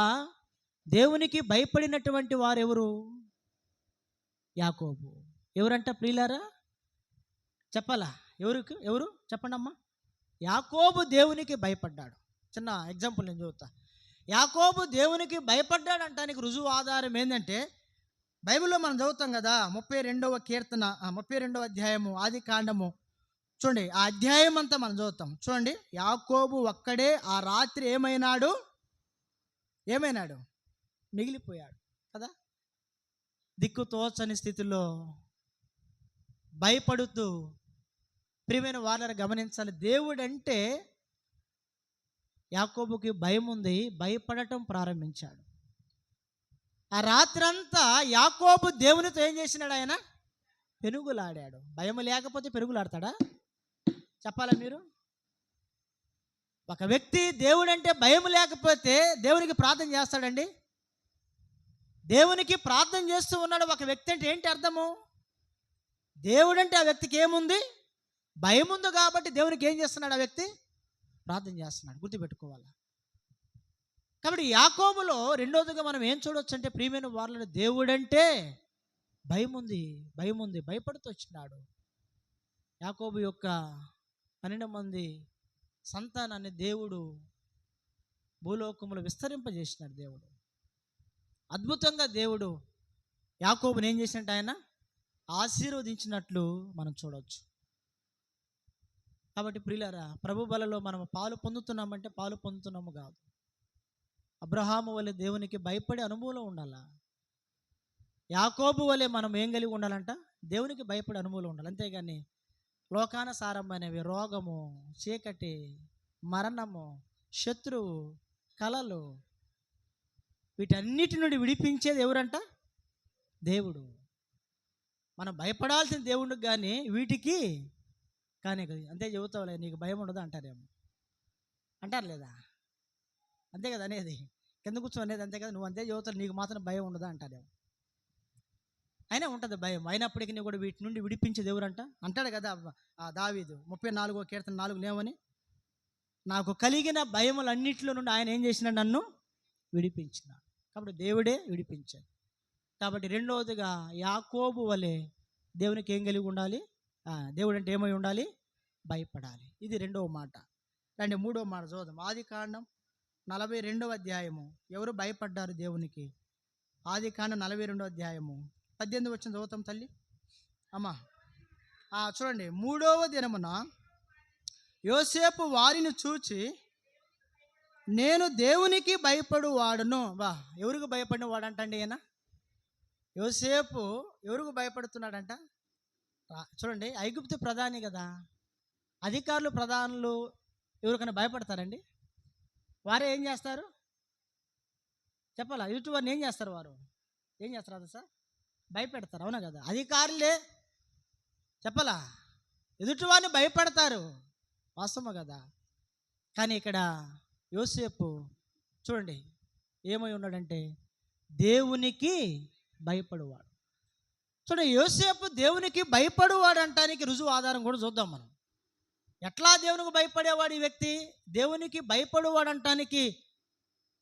దేవునికి భయపడినటువంటి వారు ఎవరు? యాకోబు. ఎవరంట ప్రియులారా? చెప్పాలా? ఎవరు చెప్పండి అమ్మా. యాకోబు దేవునికి భయపడ్డాడు. చిన్న ఎగ్జాంపుల్ నేను చెబుతా. యాకోబు దేవునికి భయపడ్డాడు అంటానికి రుజువు ఆధారం ఏంటంటే, బైబిల్లో మనం చదువుతాం కదా, 32వ కీర్తన 32వ అధ్యాయము ఆది కాండము చూడండి. ఆ అధ్యాయం అంతా మనం చదువుతాం. చూడండి, యాకోబు ఒక్కడే ఆ రాత్రి ఏమైనాడు? మిగిలిపోయాడు కదా. దిక్కు తోచని స్థితిలో భయపడుతూ, ప్రియమైన వాళ్ళని గమనించాలి, దేవుడంటే యాకోబుకి భయం ఉంది, భయపడటం ప్రారంభించాడు. ఆ రాత్రంతా యాకోబు దేవునితో ఏం చేసినాడు? ఆయన పెనుగులాడాడు. భయం లేకపోతే పెనుగులాడతాడా? చెప్పాలా మీరు? ఒక వ్యక్తి దేవుడంటే భయం లేకపోతే దేవునికి ప్రార్థన చేస్తాడండి? దేవునికి ప్రార్థన చేస్తూ ఉన్నాడు ఒక వ్యక్తి అంటే ఏంటి అర్థము? దేవుడంటే ఆ వ్యక్తికి ఏముంది? భయం ఉంది. కాబట్టి దేవునికి ఏం చేస్తున్నాడు? ఆ వ్యక్తి ప్రార్థన చేస్తున్నాడు. గుర్తుపెట్టుకోవాలి. కాబట్టి యాకోబులో రెండోదిగా మనం ఏం చూడవచ్చు అంటే, ప్రియమైన వాళ్ళని దేవుడంటే భయం ఉంది, భయపడుతూ వచ్చినాడు. యాకోబు యొక్క 12 మంది సంతానాన్ని దేవుడు భూలోకములో విస్తరింపజేసినాడు. దేవుడు అద్భుతంగా దేవుడు యాకోబుని ఏం చేసినట్టు? ఆయన ఆశీర్వదించినట్లు మనం చూడవచ్చు. కాబట్టి ప్రియులారా, ప్రభు బలలో మనం పాలు పొందుతున్నామంటే పాలు పొందుతున్నాము కాదు, అబ్రహాము వలె దేవునికి భయపడే అనుభవం ఉండాలా. యాకోబు వలె మనం ఏం కలిగి ఉండాలంట? దేవునికి భయపడే అనుభవం ఉండాలి. అంతేగాని లోకానుసారమైనవి, రోగము, చీకటి, మరణము, శత్రువు, కలలు, వీటన్నిటి నుండి విడిపించేది ఎవరంట? దేవుడు. మనం భయపడాల్సిన దేవుడికి కానీ వీటికి కానీ అంతే చెబుతావులే, నీకు భయం ఉండదు అంటారేమో. అంటారు లేదా? అంతే కదా అనేది, కింద కూర్చో అనేది అంతే కదా. నువ్వు అంతే చెబుతావు, నీకు మాత్రం భయం ఉండదా అంటారేమో. అయినా ఉంటుంది భయం. అయినప్పటికీ నీ కూడా వీటి నుండి విడిపించేది ఎవరంట? అంటాడు కదా దావీదు 34వ కీర్తన 4 లేవని, నాకు కలిగిన భయములన్నిటిలో నుండి ఆయన ఏం చేసినాడు? నన్ను విడిపించినాడు. కాబట్టి దేవుడే విడిపించాడు. కాబట్టి రెండవదిగా యాకోబు వలె దేవునికి ఏం కలిగి ఉండాలి? దేవుడు అంటే ఏమై ఉండాలి? భయపడాలి. ఇది రెండవ మాట. రండి మూడవ మాట చూద్దాం. ఆది కాండం 42వ అధ్యాయము. ఎవరు భయపడ్డారు దేవునికి? ఆది కాండం 42వ అధ్యాయము 18 వచ్చిన చదువుతాం తల్లి. అమ్మా చూడండి, 3వ దినమున యోసేపు వారిని చూచి, నేను దేవునికి భయపడు వాడును. ఎవరికి భయపడిన వాడంటండి ఈయన? యోసేపు ఎవరికి భయపడుతున్నాడంట? చూడండి, ఐగుప్తు ప్రధాని కదా, అధికారులు ప్రధానులు ఎవరికైనా భయపడతారండి? వారే ఏం చేస్తారు చెప్పాలా? ఎదుటి వారిని ఏం చేస్తారు? వారు ఏం చేస్తారు అది సార్? భయపెడతారు, అవునా కదా? అధికారులే చెప్పాలా, ఎదుటివారిని భయపెడతారు, వాస్తవం కదా. కానీ ఇక్కడ యోసేపు చూడండి ఏమై ఉన్నాడంటే దేవునికి భయపడువాడు. చూడండి, యోసేపు దేవునికి భయపడువాడు అంటానికి రుజువు ఆధారం కూడా చూద్దాం మనం. ఎట్లా దేవునికి భయపడేవాడు ఈ వ్యక్తి? దేవునికి భయపడువాడు అంటానికి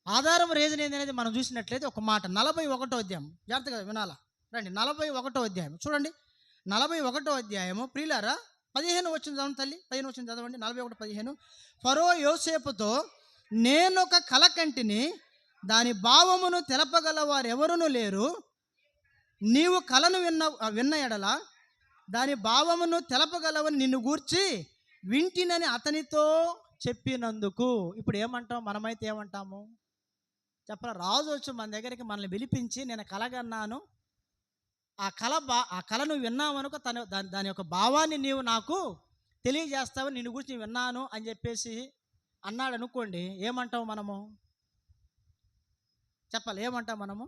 ఆధారం రీజన్ ఏంటనేది మనం చూసినట్లయితే ఒక మాట 41వ అధ్యాయం జాగ్రత్తగా వినాలా. రండి, 41వ అధ్యాయం చూడండి. 41వ అధ్యాయము ప్రియులారా 15 వచ్చిన చదవండి తల్లి, 15 వచ్చిన చదవండి. 41:15. ఫరో యోసేపుతో, నేనొక కల కంటిని, దాని భావమును తెలపగల వారు ఎవరునూ లేరు. నీవు కలను విన్న ఎడల దాని భావమును తెలపగలవని నిన్ను గూర్చి వింటినని అతనితో చెప్పినందుకు. ఇప్పుడు ఏమంటాం మనమైతే? ఏమంటాము చెప్పరా? రాజు వచ్చి మన దగ్గరికి మనల్ని పిలిపించి, నేను కలగన్నాను, ఆ కళ నువ్వు విన్నావనుకో, దాని యొక్క భావాన్ని నీవు నాకు తెలియజేస్తావు, నిన్ను గురించి నేను విన్నాను అని చెప్పేసి అన్నాడు అనుకోండి, ఏమంటావు మనము? చెప్పాలి, ఏమంటాం మనము?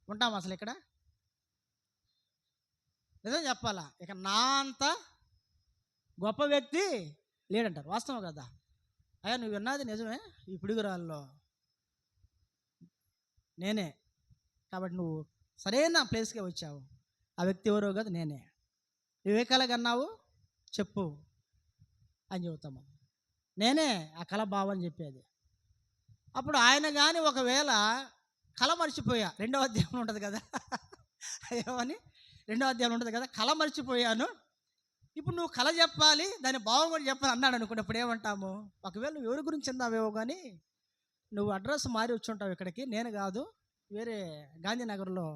ఉంటాం అసలు ఇక్కడ? నిజం చెప్పాలా, ఇక నా అంత గొప్ప వ్యక్తి లేడంటారు, వాస్తవం కదా. అయ్యా నువ్వు విన్నది నిజమే, ఈ పిడుగురాల్లో నేనే, కాబట్టి నువ్వు సరైన ప్లేస్కే వచ్చావు. ఆ వ్యక్తి ఎవరో కదా, నేనే. నువ్వే కలగన్నావు చెప్పు అని చెబుతాము. నేనే ఆ కళ భావం చెప్పేది. అప్పుడు ఆయన కానీ ఒకవేళ కళ మర్చిపోయా, 2వ అధ్యాయంలో ఉంటుంది కదా ఏమని 2వ అధ్యాయంలో ఉంటుంది కదా, కళ మర్చిపోయాను, ఇప్పుడు నువ్వు కళ చెప్పాలి, దాని భావం కూడా చెప్పాలి అన్నాడు అనుకున్నప్పుడు ఏమంటాము? ఒకవేళ నువ్వు ఎవరి గురించి చెందావేవో కానీ నువ్వు అడ్రస్ మారి వచ్చి ఉంటావు ఇక్కడికి, నేను కాదు, వేరే గాంధీనగర్లో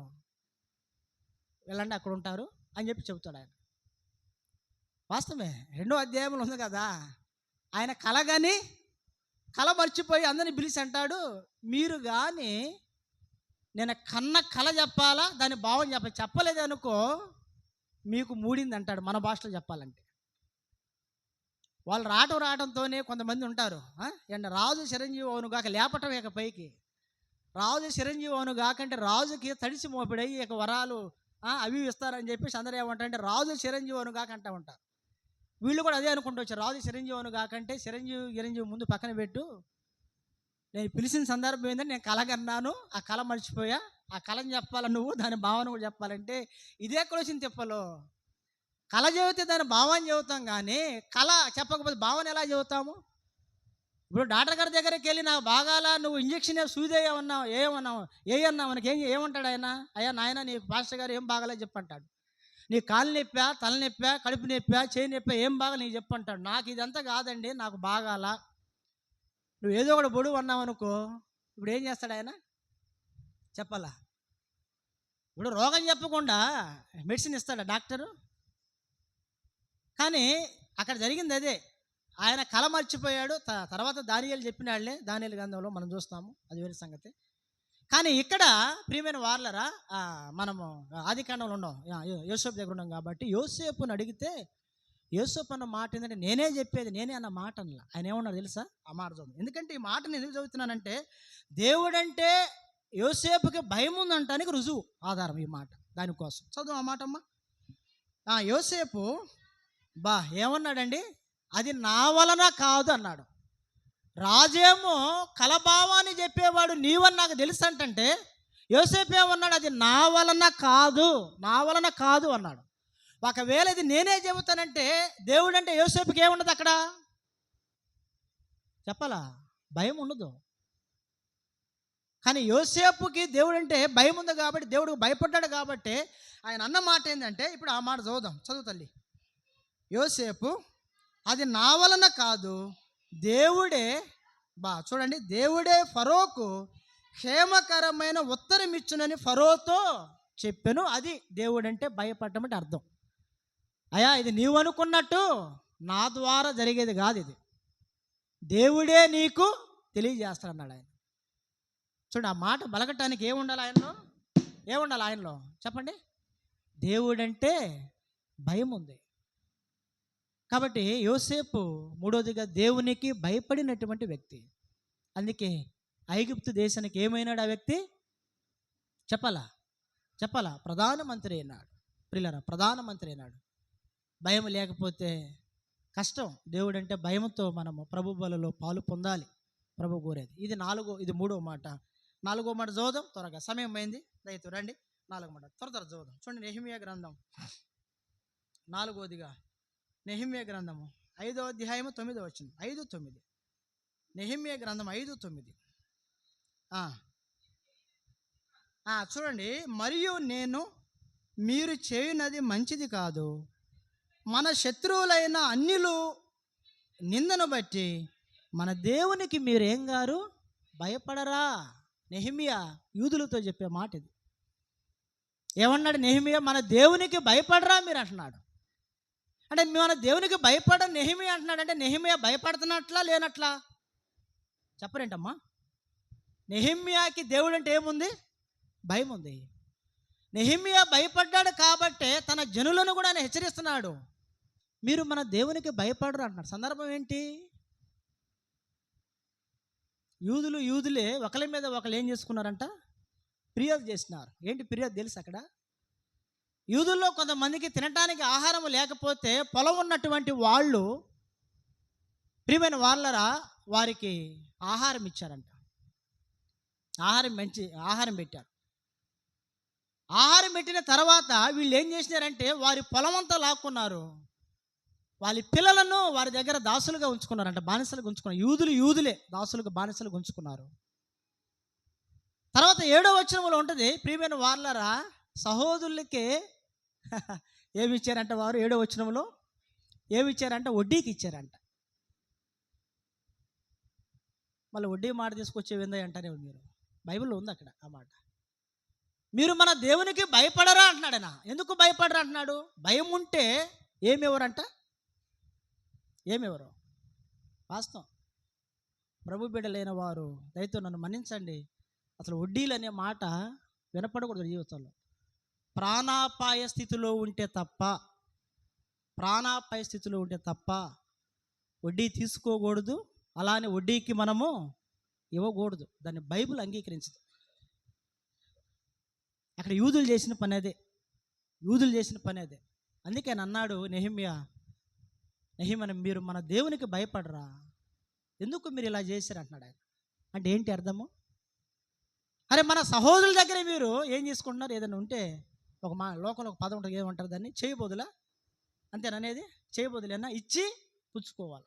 వెళ్ళండి అక్కడ ఉంటారు అని చెప్పి చెబుతాడు ఆయన. వాస్తవమే, 2వ అధ్యాయంలో ఉంది కదా, ఆయన కళ మర్చిపోయి అందరిని పిలిచి అంటాడు, మీరు కానీ నేను కన్న కళ చెప్పాలా, దాని భావం చెప్పలేదు అనుకో మీకు మూడింది అంటాడు, మన భాషలో చెప్పాలంటే. వాళ్ళు రావడంతోనే కొంతమంది ఉంటారు, రాజు చిరంజీవి అవును కాక లేపటం ఇక పైకి, రాజు చిరంజీవి అవును కాకంటే రాజుకి తడిసి మోపిడయి ఇక వరాలు అవి ఇస్తారని చెప్పేసి అందరూ ఏమంటారంటే రాజు చిరంజీవి అవును కాక అంటూ ఉంటారు. వీళ్ళు కూడా అదే అనుకుంటూ వచ్చారు, రాజు చిరంజీవి అవును కాకంటే చిరంజీవి ముందు పక్కన పెట్టు, నేను పిలిచిన సందర్భం ఏంటంటే నేను కలగన్నాను, ఆ కళ మర్చిపోయా, ఆ కళని చెప్పాలి నువ్వు, దాని భావన కూడా చెప్పాలంటే ఇదే క్వశ్చన్ తిప్పలో. కళ చెబితే దాని భావాన్ని చెబుతాం కానీ కళ చెప్పకపోతే భావన ఎలా చెబుతాము? ఇప్పుడు డాక్టర్ గారి దగ్గరికి వెళ్ళి నాకు బాగాల, నువ్వు ఇంజక్షన్ సూది ఏమన్నావు, ఏమన్నావు మనకి ఏమంటాడు ఆయన? అయ్యా నాయన నీ పాస్టర్ గారు ఏం బాగాలే చెప్పంటాడు. నీ కాలు నొప్పా, తలనొప్పా, కడుపు నొప్పా, చేయి నొప్పా, ఏం బాగా నీకు చెప్పంటాడు. నాకు ఇదంతా కాదండి, నాకు బాగాల, నువ్వు ఏదో ఒకటి బొడుగు అన్నావు అనుకో, ఇప్పుడు ఏం చేస్తాడు ఆయన? చెప్పాలా? ఇప్పుడు రోగం చెప్పకుండా మెడిసిన్ ఇస్తాడా డాక్టరు? కానీ అక్కడ జరిగింది అదే, ఆయన కళ మర్చిపోయాడు. తర్వాత దానియేలు చెప్పినాళ్లే, దానియేలు గ్రంథంలో మనం చూస్తాము, అది వేరే సంగతి. కానీ ఇక్కడ ప్రియమైన వార్లరా, మనము ఆదికాండంలో ఉన్నాం, యోసేపు దగ్గర ఉన్నాం కాబట్టి యోసేపుని అడిగితే యోసేపు అన్న మాట ఏంటంటే నేనే చెప్పేది, నేనే అన్న మాట అన్నలా. ఆయన ఏమన్నాడు తెలుసా? ఆ మాట చదువు. ఎందుకంటే ఈ మాటను ఎందుకు చదువుతున్నానంటే దేవుడంటే యోసేపుకి భయం ఉందంటానికి రుజువు ఆధారం ఈ మాట, దానికోసం చదువు ఆ మాట అమ్మా. యోసేపు ఏమన్నాడండి? అది నా వలన కాదు అన్నాడు. రాజేమో కలభావాన్ని చెప్పేవాడు నీవని నాకు తెలుసు అంటే, యోసేపు ఏమన్నాడు? అది నా వలన కాదు అన్నాడు. ఒకవేళ ఇది నేనే చెబుతానంటే దేవుడు అంటే యోసేపుకి ఏముండదు అక్కడ? చెప్పాలా? భయం ఉండదు. కానీ యోసేపుకి దేవుడు అంటే భయం ఉంది కాబట్టి, దేవుడికి భయపడ్డాడు కాబట్టి ఆయన అన్న మాట ఏంటంటే, ఇప్పుడు ఆ మాట చదువు తల్లి. యోసేపు అది నా వలన కాదు, దేవుడే చూడండి, దేవుడే ఫరోకు క్షేమకరమైన ఉత్తరం ఇచ్చునని ఫరోతో చెప్పాను. అది దేవుడంటే భయపడటం అంటే అర్థం. అయ్యా, ఇది నీవు అనుకున్నట్టు నా ద్వారా జరిగేది కాదు, ఇది దేవుడే నీకు తెలియజేస్తాడన్నాడు ఆయన. చూడండి, ఆ మాట బలగటానికి ఏముండాలి ఆయనలో? ఏముండాలి ఆయనలో చెప్పండి? దేవుడంటే భయం ఉంది. కాబట్టి యోసేపు మూడోదిగా దేవునికి భయపడినటువంటి వ్యక్తి. అందుకే ఐగుప్తు దేశానికి ఏమైనాడు ఆ వ్యక్తి? చెప్పాలా ప్రధానమంత్రి అయినాడు. ప్రియులారా, ప్రధానమంత్రి అయినాడు. భయం లేకపోతే కష్టం. దేవుడంటే భయంతో మనము ప్రభు బలలో పాలు పొందాలి, ప్రభు కోరేది. ఇది మూడో మాట. నాలుగో మాట చదువుదాం త్వరగా, సమయం అయింది. దయతో రండి, 4వ మాట త్వర చదువుదాం. చూడండి, నెహెమ్యా గ్రంథం 4వదిగా నెహెమ్యా గ్రంథము 5వ అధ్యాయము 9వ వచనం. 5:9 నెహెమ్యా గ్రంథం 5:9. చూడండి, మరియు నేను మీరు చేయునది మంచిది కాదు, మన శత్రువులైన అన్యులు నిందను బట్టి మన దేవునికి మీరేం గారు భయపడరా. నెహెమ్యా యూదులతో చెప్పే మాట ఇది. ఏమన్నాడు నెహెమ్యా? మన దేవునికి భయపడరా మీరు అంటున్నాడు. అంటే మన దేవునికి భయపడ నెహెమ్యా అంటున్నాడు. అంటే నెహెమ్యా భయపడుతున్నట్లా లేనట్లా? చెప్పరేంటమ్మా? నెహెమ్యాకి దేవుడు అంటే ఏముంది? భయం ఉంది. నెహెమ్యా భయపడ్డాడు కాబట్టే తన జనులను కూడా ఆయన హెచ్చరిస్తున్నాడు, మీరు మన దేవునికి భయపడరు అంటున్నాడు. సందర్భం ఏంటి? యూదులే ఒకరి మీద ఒకరు ఏం చేసుకున్నారంట? ఫిర్యాదు చేసినారు. ఏంటి ఫిర్యాదు తెలుసు? అక్కడ యూదుల్లో కొంతమందికి తినటానికి ఆహారం లేకపోతే పొలం ఉన్నటువంటి వాళ్ళు, ప్రియమైన వాళ్ళరా, వారికి ఆహారం ఇచ్చారంట. ఆహారం పెట్టారు. ఆహారం పెట్టిన తర్వాత వీళ్ళు ఏం చేసినారంటే వారి పొలం అంతా లాక్కున్నారు. వాళ్ళ పిల్లలను వారి దగ్గర దాసులుగా ఉంచుకున్నారంట, బానిసలుగా ఉంచుకున్నారు. యూదులే దాసులుగా బానిసలుగా ఉంచుకున్నారు. తర్వాత 7వ వచనంలో ఉంటుంది, ప్రియమైన వాళ్ళరా, సహోదరులకే ఏమి ఇచ్చారంట వారు? 7వ వచనంలో ఏమి ఇచ్చారంట? వడ్డీకి ఇచ్చారంట. మళ్ళీ వడ్డీ మాట తీసుకొచ్చేవిందా అంటారే మీరు, బైబిల్లో ఉంది అక్కడ ఆ మాట. మీరు మన దేవునికి భయపడరా అంటున్నాడు ఆయన. ఎందుకు భయపడరా అంటున్నాడు? భయం ఉంటే ఏమెవరంట? ఏమెవరు? వాస్తవం. ప్రభు బిడ్డలైన వారు దయతో నన్ను మన్నించండి, అసలు వడ్డీలు అనే మాట వినపడకూడదు జీవితంలో. ప్రాణాపాయ స్థితిలో ఉంటే తప్ప వడ్డీ తీసుకోకూడదు, అలానే వడ్డీకి మనము ఇవ్వకూడదు. దాన్ని బైబిల్ అంగీకరించదు. అక్కడ యూదులు చేసిన పని అదే. అందుకే ఆయన అన్నాడు నెహెమ్యా, మీరు మన దేవునికి భయపడరా, ఎందుకు మీరు ఇలా చేశారు అంటున్నాడు ఆయన. అంటే ఏంటి అర్థము? అరే, మన సహోదరుల దగ్గర మీరు ఏం చేసుకుంటున్నారు? ఏదైనా ఉంటే ఒక లోకంలో ఒక పదం ఉంటుంది, ఏమంటారు దాన్ని? చేయబోదులా. అంతేననేది? చేయబోదులేనా? ఇచ్చి పుచ్చుకోవాలా.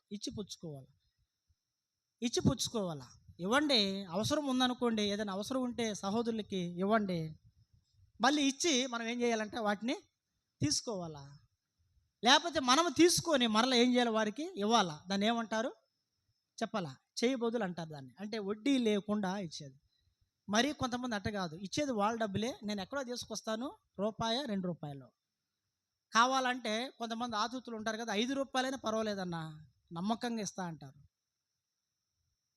ఇవ్వండి. అవసరం ఉందనుకోండి, ఏదైనా అవసరం ఉంటే సహోదరులకి ఇవ్వండి. మళ్ళీ ఇచ్చి మనం ఏం చేయాలంటే వాటిని తీసుకోవాలా. లేకపోతే మనం తీసుకొని మరలా ఏం చేయాలి? వారికి ఇవ్వాలా. దాన్ని ఏమంటారు చెప్పాలా? చేయబోదులు అంటారు దాన్ని. అంటే వడ్డీ లేకుండా ఇచ్చేది. మరి కొంతమంది అట్ట కాదు, ఇచ్చేది వాళ్ళ డబ్బులే, నేను ఎక్కడో తీసుకొస్తాను, ₹2 కావాలంటే కొంతమంది ఆతుతులు ఉంటారు కదా, ₹5 పర్వాలేదన్నా, నమ్మకంగా ఇస్తా అంటారు.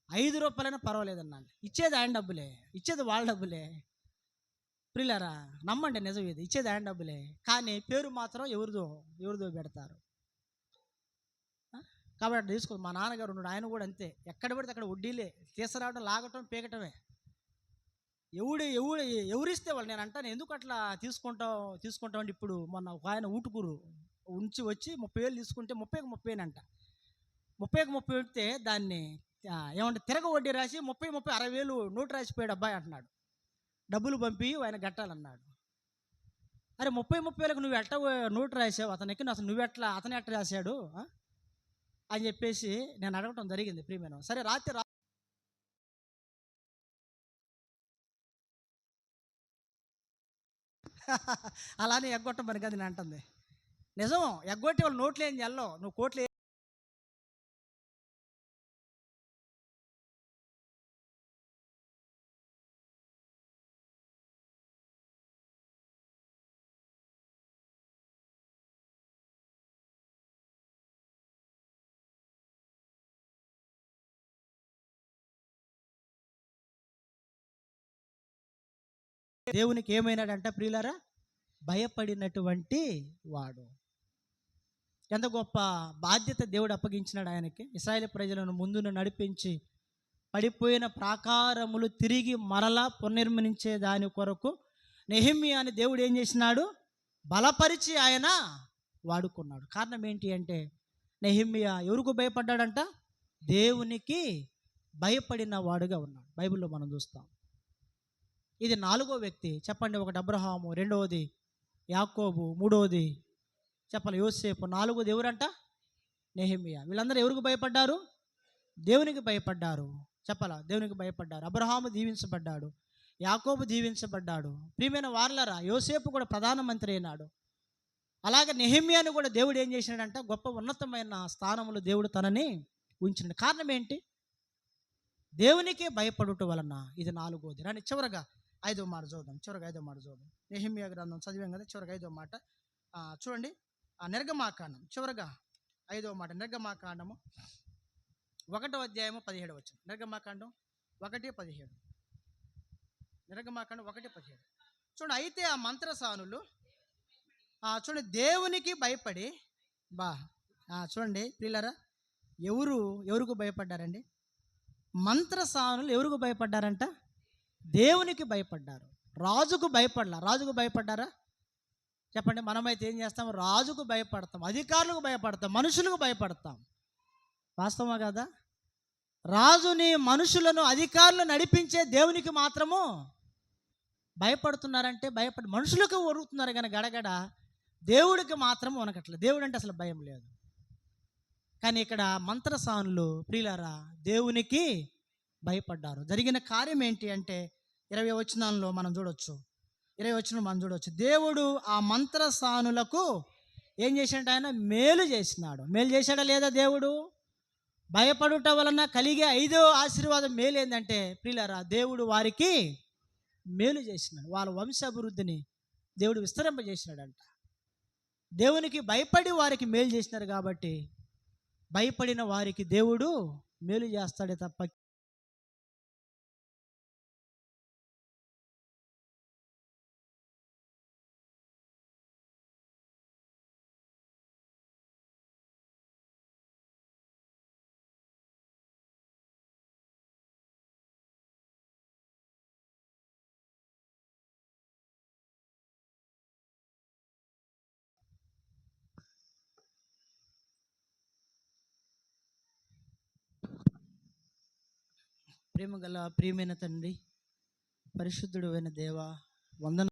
₹5 పర్వాలేదన్నా, ఇచ్చేది ఆయన డబ్బులే, ఇచ్చేది వాళ్ళ డబ్బులే. ప్రియులారా, నమ్మండి, నిజం ఇది. ఇచ్చేది ఆయన డబ్బులే, కానీ పేరు మాత్రం ఎవరిదో పెడతారు. కాబట్టి తీసుకో. మా నాన్నగారు ఉన్నాడు, ఆయన కూడా అంతే. ఎక్కడ పడితే అక్కడ వడ్డీలే, తీసుకురావడం, లాగటం, పీకటమే. ఎవరిస్తే వాళ్ళు. నేను అంటాను, ఎందుకు అట్లా తీసుకుంటాం అంటే, ఇప్పుడు మొన్న ఒక ఆయన ఊటుకూరు ఉంచి వచ్చి 30,000 తీసుకుంటే 30కి 30 30కి 30 పెడితే దాన్ని ఏమంటే తిరగ వడ్డీ రాసి 60,000 నోటు రాసిపోయాడు అబ్బాయి అంటున్నాడు. డబ్బులు పంపి ఆయన కట్టాలన్నాడు. అరే, 30,000కి నువ్వు ఎట్లా నోటు రాసావు అతనికి? అసలు అతను ఎట్లా రాశాడు అని చెప్పేసి నేను అడగటం జరిగింది. ప్రియమైన సరే, రాత్రి అలానే ఎగ్గొట్టం పని కదా నేను అంటుంది. నిజం, ఎగ్గొట్టి వాళ్ళు నోట్లు ఏం చెల్లవు, నువ్వు కోట్లు దేవునికి ఏమైనాడంట ప్రియులారా? భయపడినటువంటి వాడు. ఎంత గొప్ప బాధ్యత దేవుడు అప్పగించినాడు ఆయనకి. ఇశ్రాయేలు ప్రజలను ముందును నడిపించి పడిపోయిన ప్రాకారములు తిరిగి మరలా పునర్నిర్మించే దాని కొరకు నెహెమ్యాని దేవుడు ఏం చేసినాడు? బలపరిచి ఆయన వాడుకున్నాడు. కారణం ఏంటి అంటే, నెహెమ్యా ఎవరికి భయపడ్డాడంట? దేవునికి భయపడిన వాడుగా ఉన్నాడు. బైబిల్లో మనం చూస్తాం. ఇది 4వ వ్యక్తి. చెప్పండి. ఒకటి అబ్రహాము, రెండవది యాకోబు, మూడవది చెప్పాలి యోసేపు, 4వది ఎవరంట? నెహెమ్యా. వీళ్ళందరూ ఎవరికి భయపడ్డారు? దేవునికి భయపడ్డారు. చెప్పాలా? దేవునికి భయపడ్డారు. అబ్రహాము దీవించబడ్డాడు, యాకోబు దీవించబడ్డాడు. ప్రియమైన వారలారా, యోసేపు కూడా ప్రధానమంత్రి అయినాడు. అలాగే నెహెమ్యాను కూడా దేవుడు ఏం చేసినాడంట? గొప్ప ఉన్నతమైన స్థానంలో దేవుడు తనని ఉంచినాడు. కారణం ఏంటి? దేవునికి భయపడుట వలన. ఇది 4వది. రాని చివరగా 5వ మాట చూద్దాం. చివరగా 5వ మాట చూద్దాం. నెహెమ్యా గ్రంథం చదివాం కదా, చివరగా 5వ మాట చూడండి. నిర్గమాకాండం చివరగా 5వ మాట. నిర్గమాకాండము 1వ అధ్యాయము 17వ వచనం. నిర్గమాకాండం 1:17. నిర్గమాకాండం 1:17. చూడండి. అయితే ఆ మంత్రసానులు చూడండి దేవునికి భయపడి చూడండి ప్రియులారా, ఎవరికి భయపడ్డారండి? మంత్రసానులు ఎవరికి భయపడ్డారంట? దేవునికి భయపడ్డారు. రాజుకు భయపడలా. రాజుకు భయపడ్డారా? చెప్పండి. మనమైతే ఏం చేస్తాం? రాజుకు భయపడతాం, అధికారులకు భయపడతాం, మనుషులకు భయపడతాం. వాస్తవమా కదా? రాజుని, మనుషులను, అధికారులను నడిపించే దేవునికి మాత్రము భయపడుతున్నారంటే మనుషులకు ఒరుగుతున్నారు కానీ గడగడ, దేవుడికి మాత్రం వనకట్లేదు. దేవుడు అంటే అసలు భయం లేదు. కానీ ఇక్కడ మంత్రసానులు ప్రియులారా దేవునికి భయపడ్డారు. జరిగిన కార్యం ఏంటి అంటే 20వ వచనంలో మనం చూడొచ్చు. 20వ వచనం మనం చూడొచ్చు. దేవుడు ఆ మంత్రసానులకు ఏం చేశాడు? ఆయన మేలు చేసినాడు. మేలు చేశాడా లేదా? దేవుడు భయపడుట వలన కలిగే 5వ ఆశీర్వాదం మేలు ఏంటంటే ప్రియులారా, దేవుడు వారికి మేలు చేసినాడు. వాళ్ళ వంశాభివృద్ధిని దేవుడు విస్తరింపజేసినాడంట. దేవునికి భయపడి వారికి మేలు చేసినారు కాబట్టి భయపడిన వారికి దేవుడు మేలు చేస్తాడే తప్ప ప్రేమ గల ప్రియమైన తండ్రి, పరిశుద్ధుడు అయిన దేవా, వందన